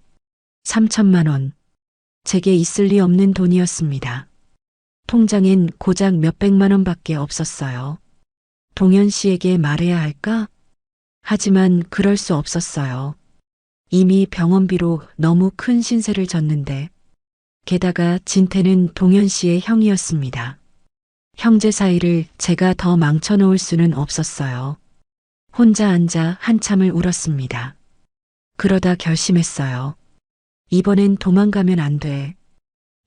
3천만 원. 제게 있을 리 없는 돈이었습니다. 통장엔 고작 몇백만 원밖에 없었어요. 동현 씨에게 말해야 할까? 하지만 그럴 수 없었어요. 이미 병원비로 너무 큰 신세를 졌는데, 게다가 진태는 동현 씨의 형이었습니다. 형제 사이를 제가 더 망쳐놓을 수는 없었어요. 혼자 앉아 한참을 울었습니다. 그러다 결심했어요. 이번엔 도망가면 안 돼.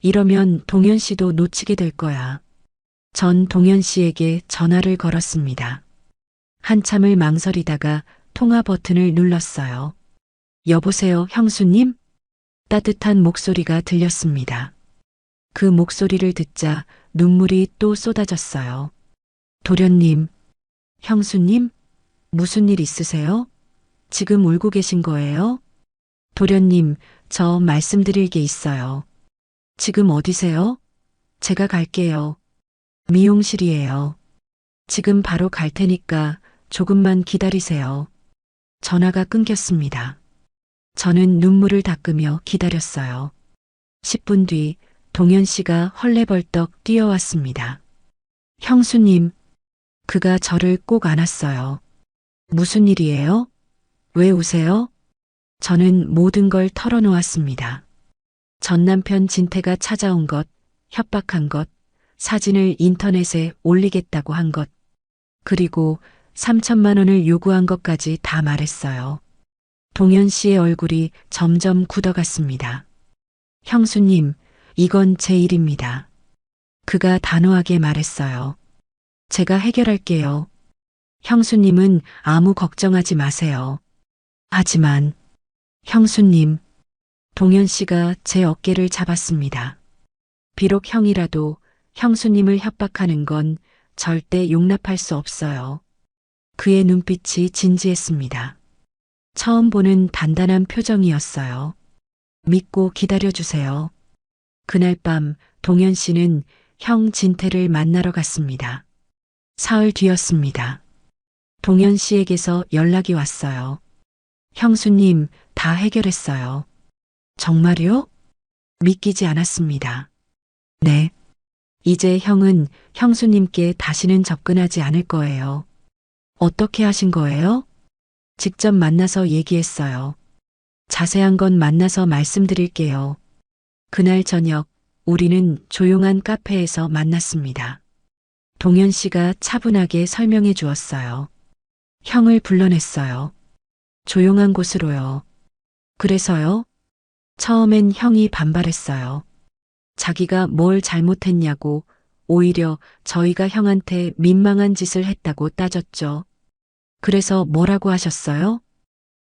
이러면 동현 씨도 놓치게 될 거야. 전 동현 씨에게 전화를 걸었습니다. 한참을 망설이다가 통화 버튼을 눌렀어요. 여보세요, 형수님? 따뜻한 목소리가 들렸습니다. 그 목소리를 듣자 눈물이 또 쏟아졌어요. 도련님, 형수님, 무슨 일 있으세요? 지금 울고 계신 거예요? 도련님, 저 말씀드릴 게 있어요. 지금 어디세요? 제가 갈게요. 미용실이에요. 지금 바로 갈 테니까 조금만 기다리세요. 전화가 끊겼습니다. 저는 눈물을 닦으며 기다렸어요. 10분 뒤 동현 씨가 헐레벌떡 뛰어왔습니다. 형수님, 그가 저를 꼭 안았어요. 무슨 일이에요? 왜 우세요? 저는 모든 걸 털어놓았습니다. 전 남편 진태가 찾아온 것, 협박한 것, 사진을 인터넷에 올리겠다고 한 것, 그리고 3천만 원을 요구한 것까지 다 말했어요. 동현 씨의 얼굴이 점점 굳어갔습니다. 형수님, 이건 제 일입니다. 그가 단호하게 말했어요. 제가 해결할게요. 형수님은 아무 걱정하지 마세요. 하지만, 형수님, 동현 씨가 제 어깨를 잡았습니다. 비록 형이라도 형수님을 협박하는 건 절대 용납할 수 없어요. 그의 눈빛이 진지했습니다. 처음 보는 단단한 표정이었어요. 믿고 기다려주세요. 그날 밤 동현 씨는 형 진태를 만나러 갔습니다. 사흘 뒤였습니다. 동현 씨에게서 연락이 왔어요. 형수님, 다 해결했어요. 정말요? 믿기지 않았습니다. 네. 이제 형은 형수님께 다시는 접근하지 않을 거예요. 어떻게 하신 거예요? 직접 만나서 얘기했어요. 자세한 건 만나서 말씀드릴게요. 그날 저녁 우리는 조용한 카페에서 만났습니다. 동현 씨가 차분하게 설명해 주었어요. 형을 불러냈어요. 조용한 곳으로요. 그래서요? 처음엔 형이 반발했어요. 자기가 뭘 잘못했냐고, 오히려 저희가 형한테 민망한 짓을 했다고 따졌죠. 그래서 뭐라고 하셨어요?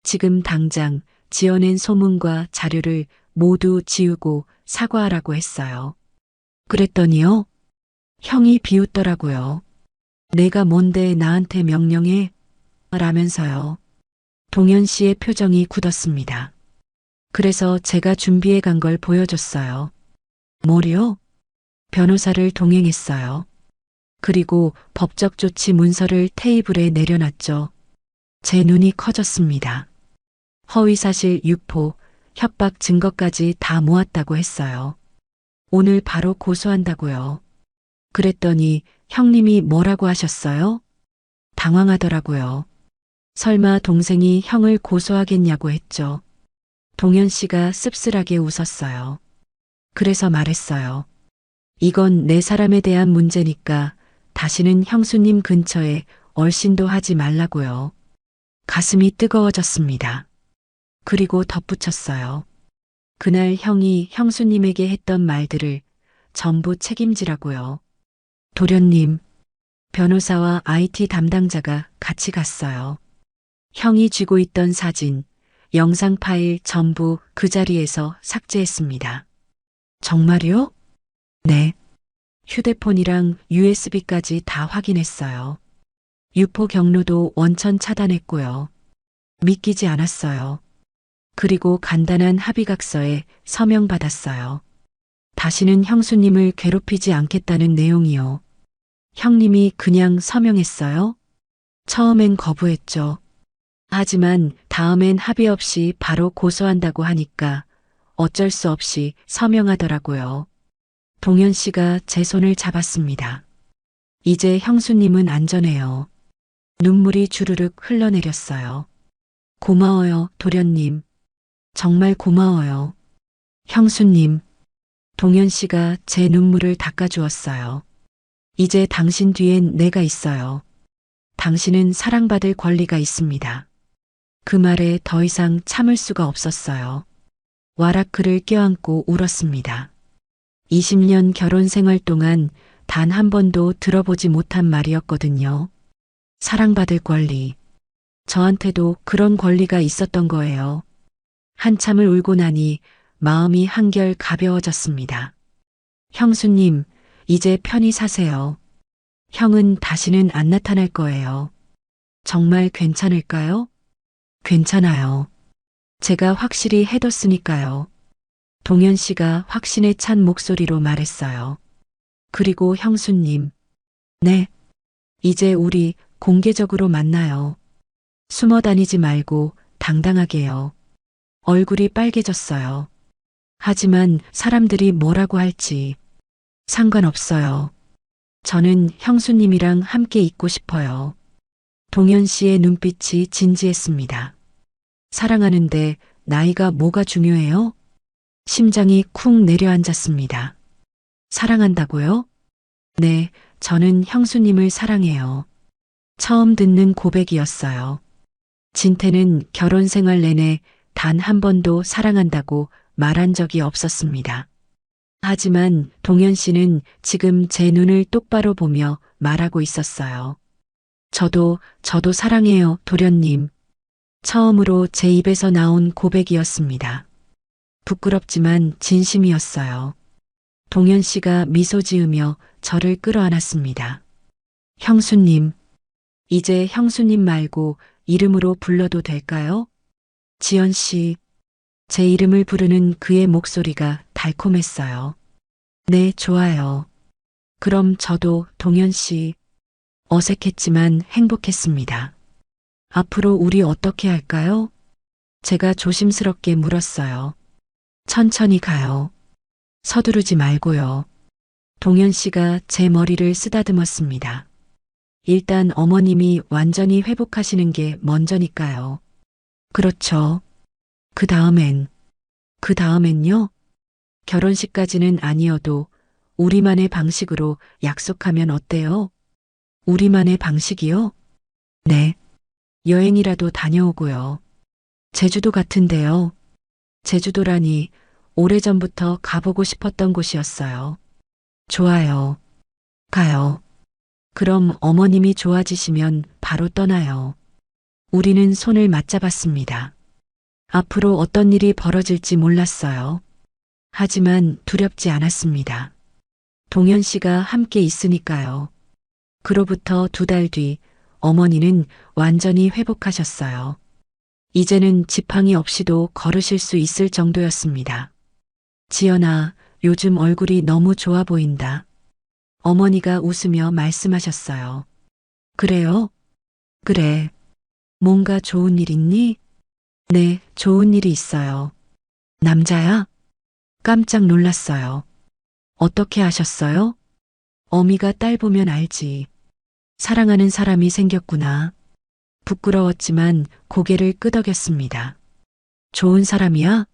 지금 당장 지어낸 소문과 자료를 모두 지우고 사과하라고 했어요. 그랬더니요? 형이 비웃더라고요. 내가 뭔데 나한테 명령해? 라면서요. 동현 씨의 표정이 굳었습니다. 그래서 제가 준비해 간 걸 보여줬어요. 뭐요? 변호사를 동행했어요. 그리고 법적 조치 문서를 테이블에 내려놨죠. 제 눈이 커졌습니다. 허위사실 유포, 협박 증거까지 다 모았다고 했어요. 오늘 바로 고소한다고요. 그랬더니 형님이 뭐라고 하셨어요? 당황하더라고요. 설마 동생이 형을 고소하겠냐고 했죠. 동현 씨가 씁쓸하게 웃었어요. 그래서 말했어요. 이건 내 사람에 대한 문제니까 다시는 형수님 근처에 얼씬도 하지 말라고요. 가슴이 뜨거워졌습니다. 그리고 덧붙였어요. 그날 형이 형수님에게 했던 말들을 전부 책임지라고요. 도련님, 변호사와 IT 담당자가 같이 갔어요. 형이 쥐고 있던 사진, 영상 파일 전부 그 자리에서 삭제했습니다. 정말요? 네. 휴대폰이랑 USB까지 다 확인했어요. 유포 경로도 원천 차단했고요. 믿기지 않았어요. 그리고 간단한 합의각서에 서명받았어요. 다시는 형수님을 괴롭히지 않겠다는 내용이요. 형님이 그냥 서명했어요? 처음엔 거부했죠. 하지만 다음엔 합의 없이 바로 고소한다고 하니까 어쩔 수 없이 서명하더라고요. 동현 씨가 제 손을 잡았습니다. 이제 형수님은 안전해요. 눈물이 주르륵 흘러내렸어요. 고마워요, 도련님. 정말 고마워요. 형수님. 동현 씨가 제 눈물을 닦아주었어요. 이제 당신 뒤엔 내가 있어요. 당신은 사랑받을 권리가 있습니다. 그 말에 더 이상 참을 수가 없었어요. 와라크를 껴안고 울었습니다. 20년 결혼 생활 동안 단 한 번도 들어보지 못한 말이었거든요. 사랑받을 권리. 저한테도 그런 권리가 있었던 거예요. 한참을 울고 나니 마음이 한결 가벼워졌습니다. 형수님, 이제 편히 사세요. 형은 다시는 안 나타날 거예요. 정말 괜찮을까요? 괜찮아요. 제가 확실히 해뒀으니까요. 동현 씨가 확신에 찬 목소리로 말했어요. 그리고 형수님. 네. 이제 우리 공개적으로 만나요. 숨어 다니지 말고 당당하게요. 얼굴이 빨개졌어요. 하지만 사람들이 뭐라고 할지 상관없어요. 저는 형수님이랑 함께 있고 싶어요. 동현 씨의 눈빛이 진지했습니다. 사랑하는데 나이가 뭐가 중요해요? 심장이 쿵 내려앉았습니다. 사랑한다고요? 네, 저는 형수님을 사랑해요. 처음 듣는 고백이었어요. 진태는 결혼 생활 내내 단 한 번도 사랑한다고 말한 적이 없었습니다. 하지만 동현 씨는 지금 제 눈을 똑바로 보며 말하고 있었어요. 저도 사랑해요, 도련님. 처음으로 제 입에서 나온 고백이었습니다. 부끄럽지만 진심이었어요. 동현 씨가 미소 지으며 저를 끌어안았습니다. 형수님, 이제 형수님 말고 이름으로 불러도 될까요? 지연 씨, 제 이름을 부르는 그의 목소리가 달콤했어요. 네, 좋아요. 그럼 저도 동현 씨. 어색했지만 행복했습니다. 앞으로 우리 어떻게 할까요? 제가 조심스럽게 물었어요. 천천히 가요. 서두르지 말고요. 동현 씨가 제 머리를 쓰다듬었습니다. 일단 어머님이 완전히 회복하시는 게 먼저니까요. 그렇죠. 그 다음엔요? 결혼식까지는 아니어도 우리만의 방식으로 약속하면 어때요? 우리만의 방식이요? 네. 여행이라도 다녀오고요. 제주도 같은데요. 제주도라니 오래전부터 가보고 싶었던 곳이었어요. 좋아요. 가요. 그럼 어머님이 좋아지시면 바로 떠나요. 우리는 손을 맞잡았습니다. 앞으로 어떤 일이 벌어질지 몰랐어요. 하지만 두렵지 않았습니다. 동현 씨가 함께 있으니까요. 그로부터 2달 뒤 어머니는 완전히 회복하셨어요. 이제는 지팡이 없이도 걸으실 수 있을 정도였습니다. 지연아, 요즘 얼굴이 너무 좋아 보인다. 어머니가 웃으며 말씀하셨어요. 그래요? 그래. 뭔가 좋은 일 있니? 네, 좋은 일이 있어요. 남자야? 깜짝 놀랐어요. 어떻게 아셨어요? 어미가 딸 보면 알지. 사랑하는 사람이 생겼구나. 부끄러웠지만 고개를 끄덕였습니다. 좋은 사람이야?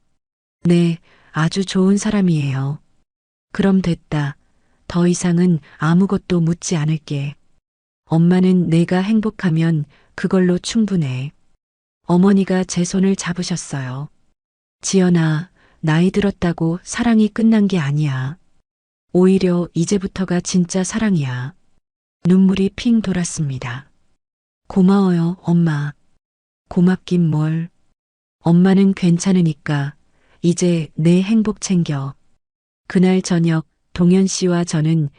네, 아주 좋은 사람이에요. 그럼 됐다. 더 이상은 아무것도 묻지 않을게. 엄마는 내가 행복하면 그걸로 충분해. 어머니가 제 손을 잡으셨어요. 지연아, 나이 들었다고 사랑이 끝난 게 아니야. 오히려 이제부터가 진짜 사랑이야. 눈물이 핑 돌았습니다. 고마워요, 엄마. 고맙긴 뭘. 엄마는 괜찮으니까 이제 내 행복 챙겨. 그날 저녁 동현 씨와 저는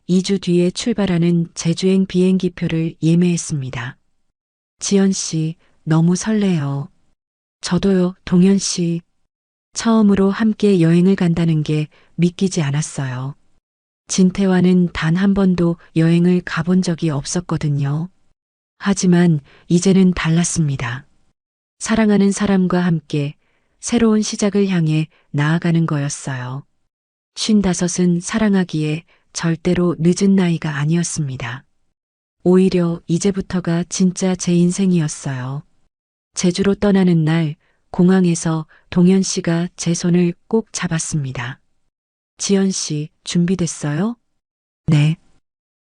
2주 뒤에 출발하는 제주행 비행기표를 예매했습니다. 지연 씨, 너무 설레요. 저도요, 동현 씨. 처음으로 함께 여행을 간다는 게 믿기지 않았어요. 진태와는 단 한 번도 여행을 가본 적이 없었거든요. 하지만 이제는 달랐습니다. 사랑하는 사람과 함께 새로운 시작을 향해 나아가는 거였어요. 55은 사랑하기에 절대로 늦은 나이가 아니었습니다. 오히려 이제부터가 진짜 제 인생이었어요. 제주로 떠나는 날 공항에서 동현 씨가 제 손을 꼭 잡았습니다. 지연 씨, 준비됐어요? 네.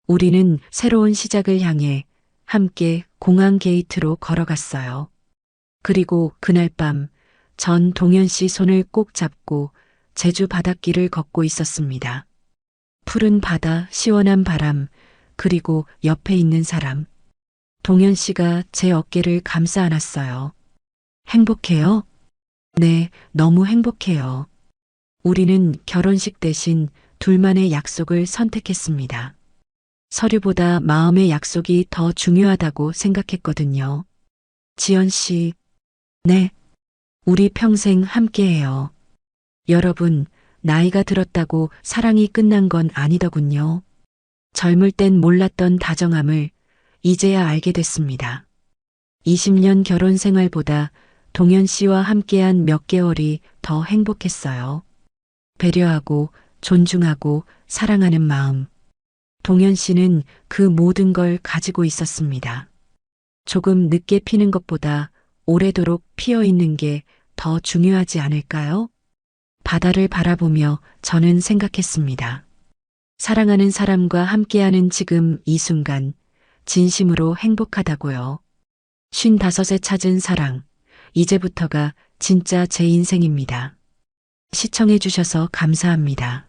우리는 새로운 시작을 향해 함께 공항 게이트로 걸어갔어요. 그리고 그날 밤 전 동현 씨 손을 꼭 잡고 제주 바닷길을 걷고 있었습니다. 푸른 바다, 시원한 바람, 그리고 옆에 있는 사람. 동현 씨가 제 어깨를 감싸 안았어요. 행복해요? 네, 너무 행복해요. 우리는 결혼식 대신 둘만의 약속을 선택했습니다. 서류보다 마음의 약속이 더 중요하다고 생각했거든요. 지연 씨, 네, 우리 평생 함께해요. 여러분, 나이가 들었다고 사랑이 끝난 건 아니더군요. 젊을 땐 몰랐던 다정함을 이제야 알게 됐습니다. 20년 결혼 생활보다 동현 씨와 함께한 몇 개월이 더 행복했어요. 배려하고 존중하고 사랑하는 마음. 동현 씨는 그 모든 걸 가지고 있었습니다. 조금 늦게 피는 것보다 오래도록 피어 있는 게 더 중요하지 않을까요? 바다를 바라보며 저는 생각했습니다. 사랑하는 사람과 함께하는 지금 이 순간, 진심으로 행복하다고요. 55에 찾은 사랑, 이제부터가 진짜 제 인생입니다. 시청해주셔서 감사합니다.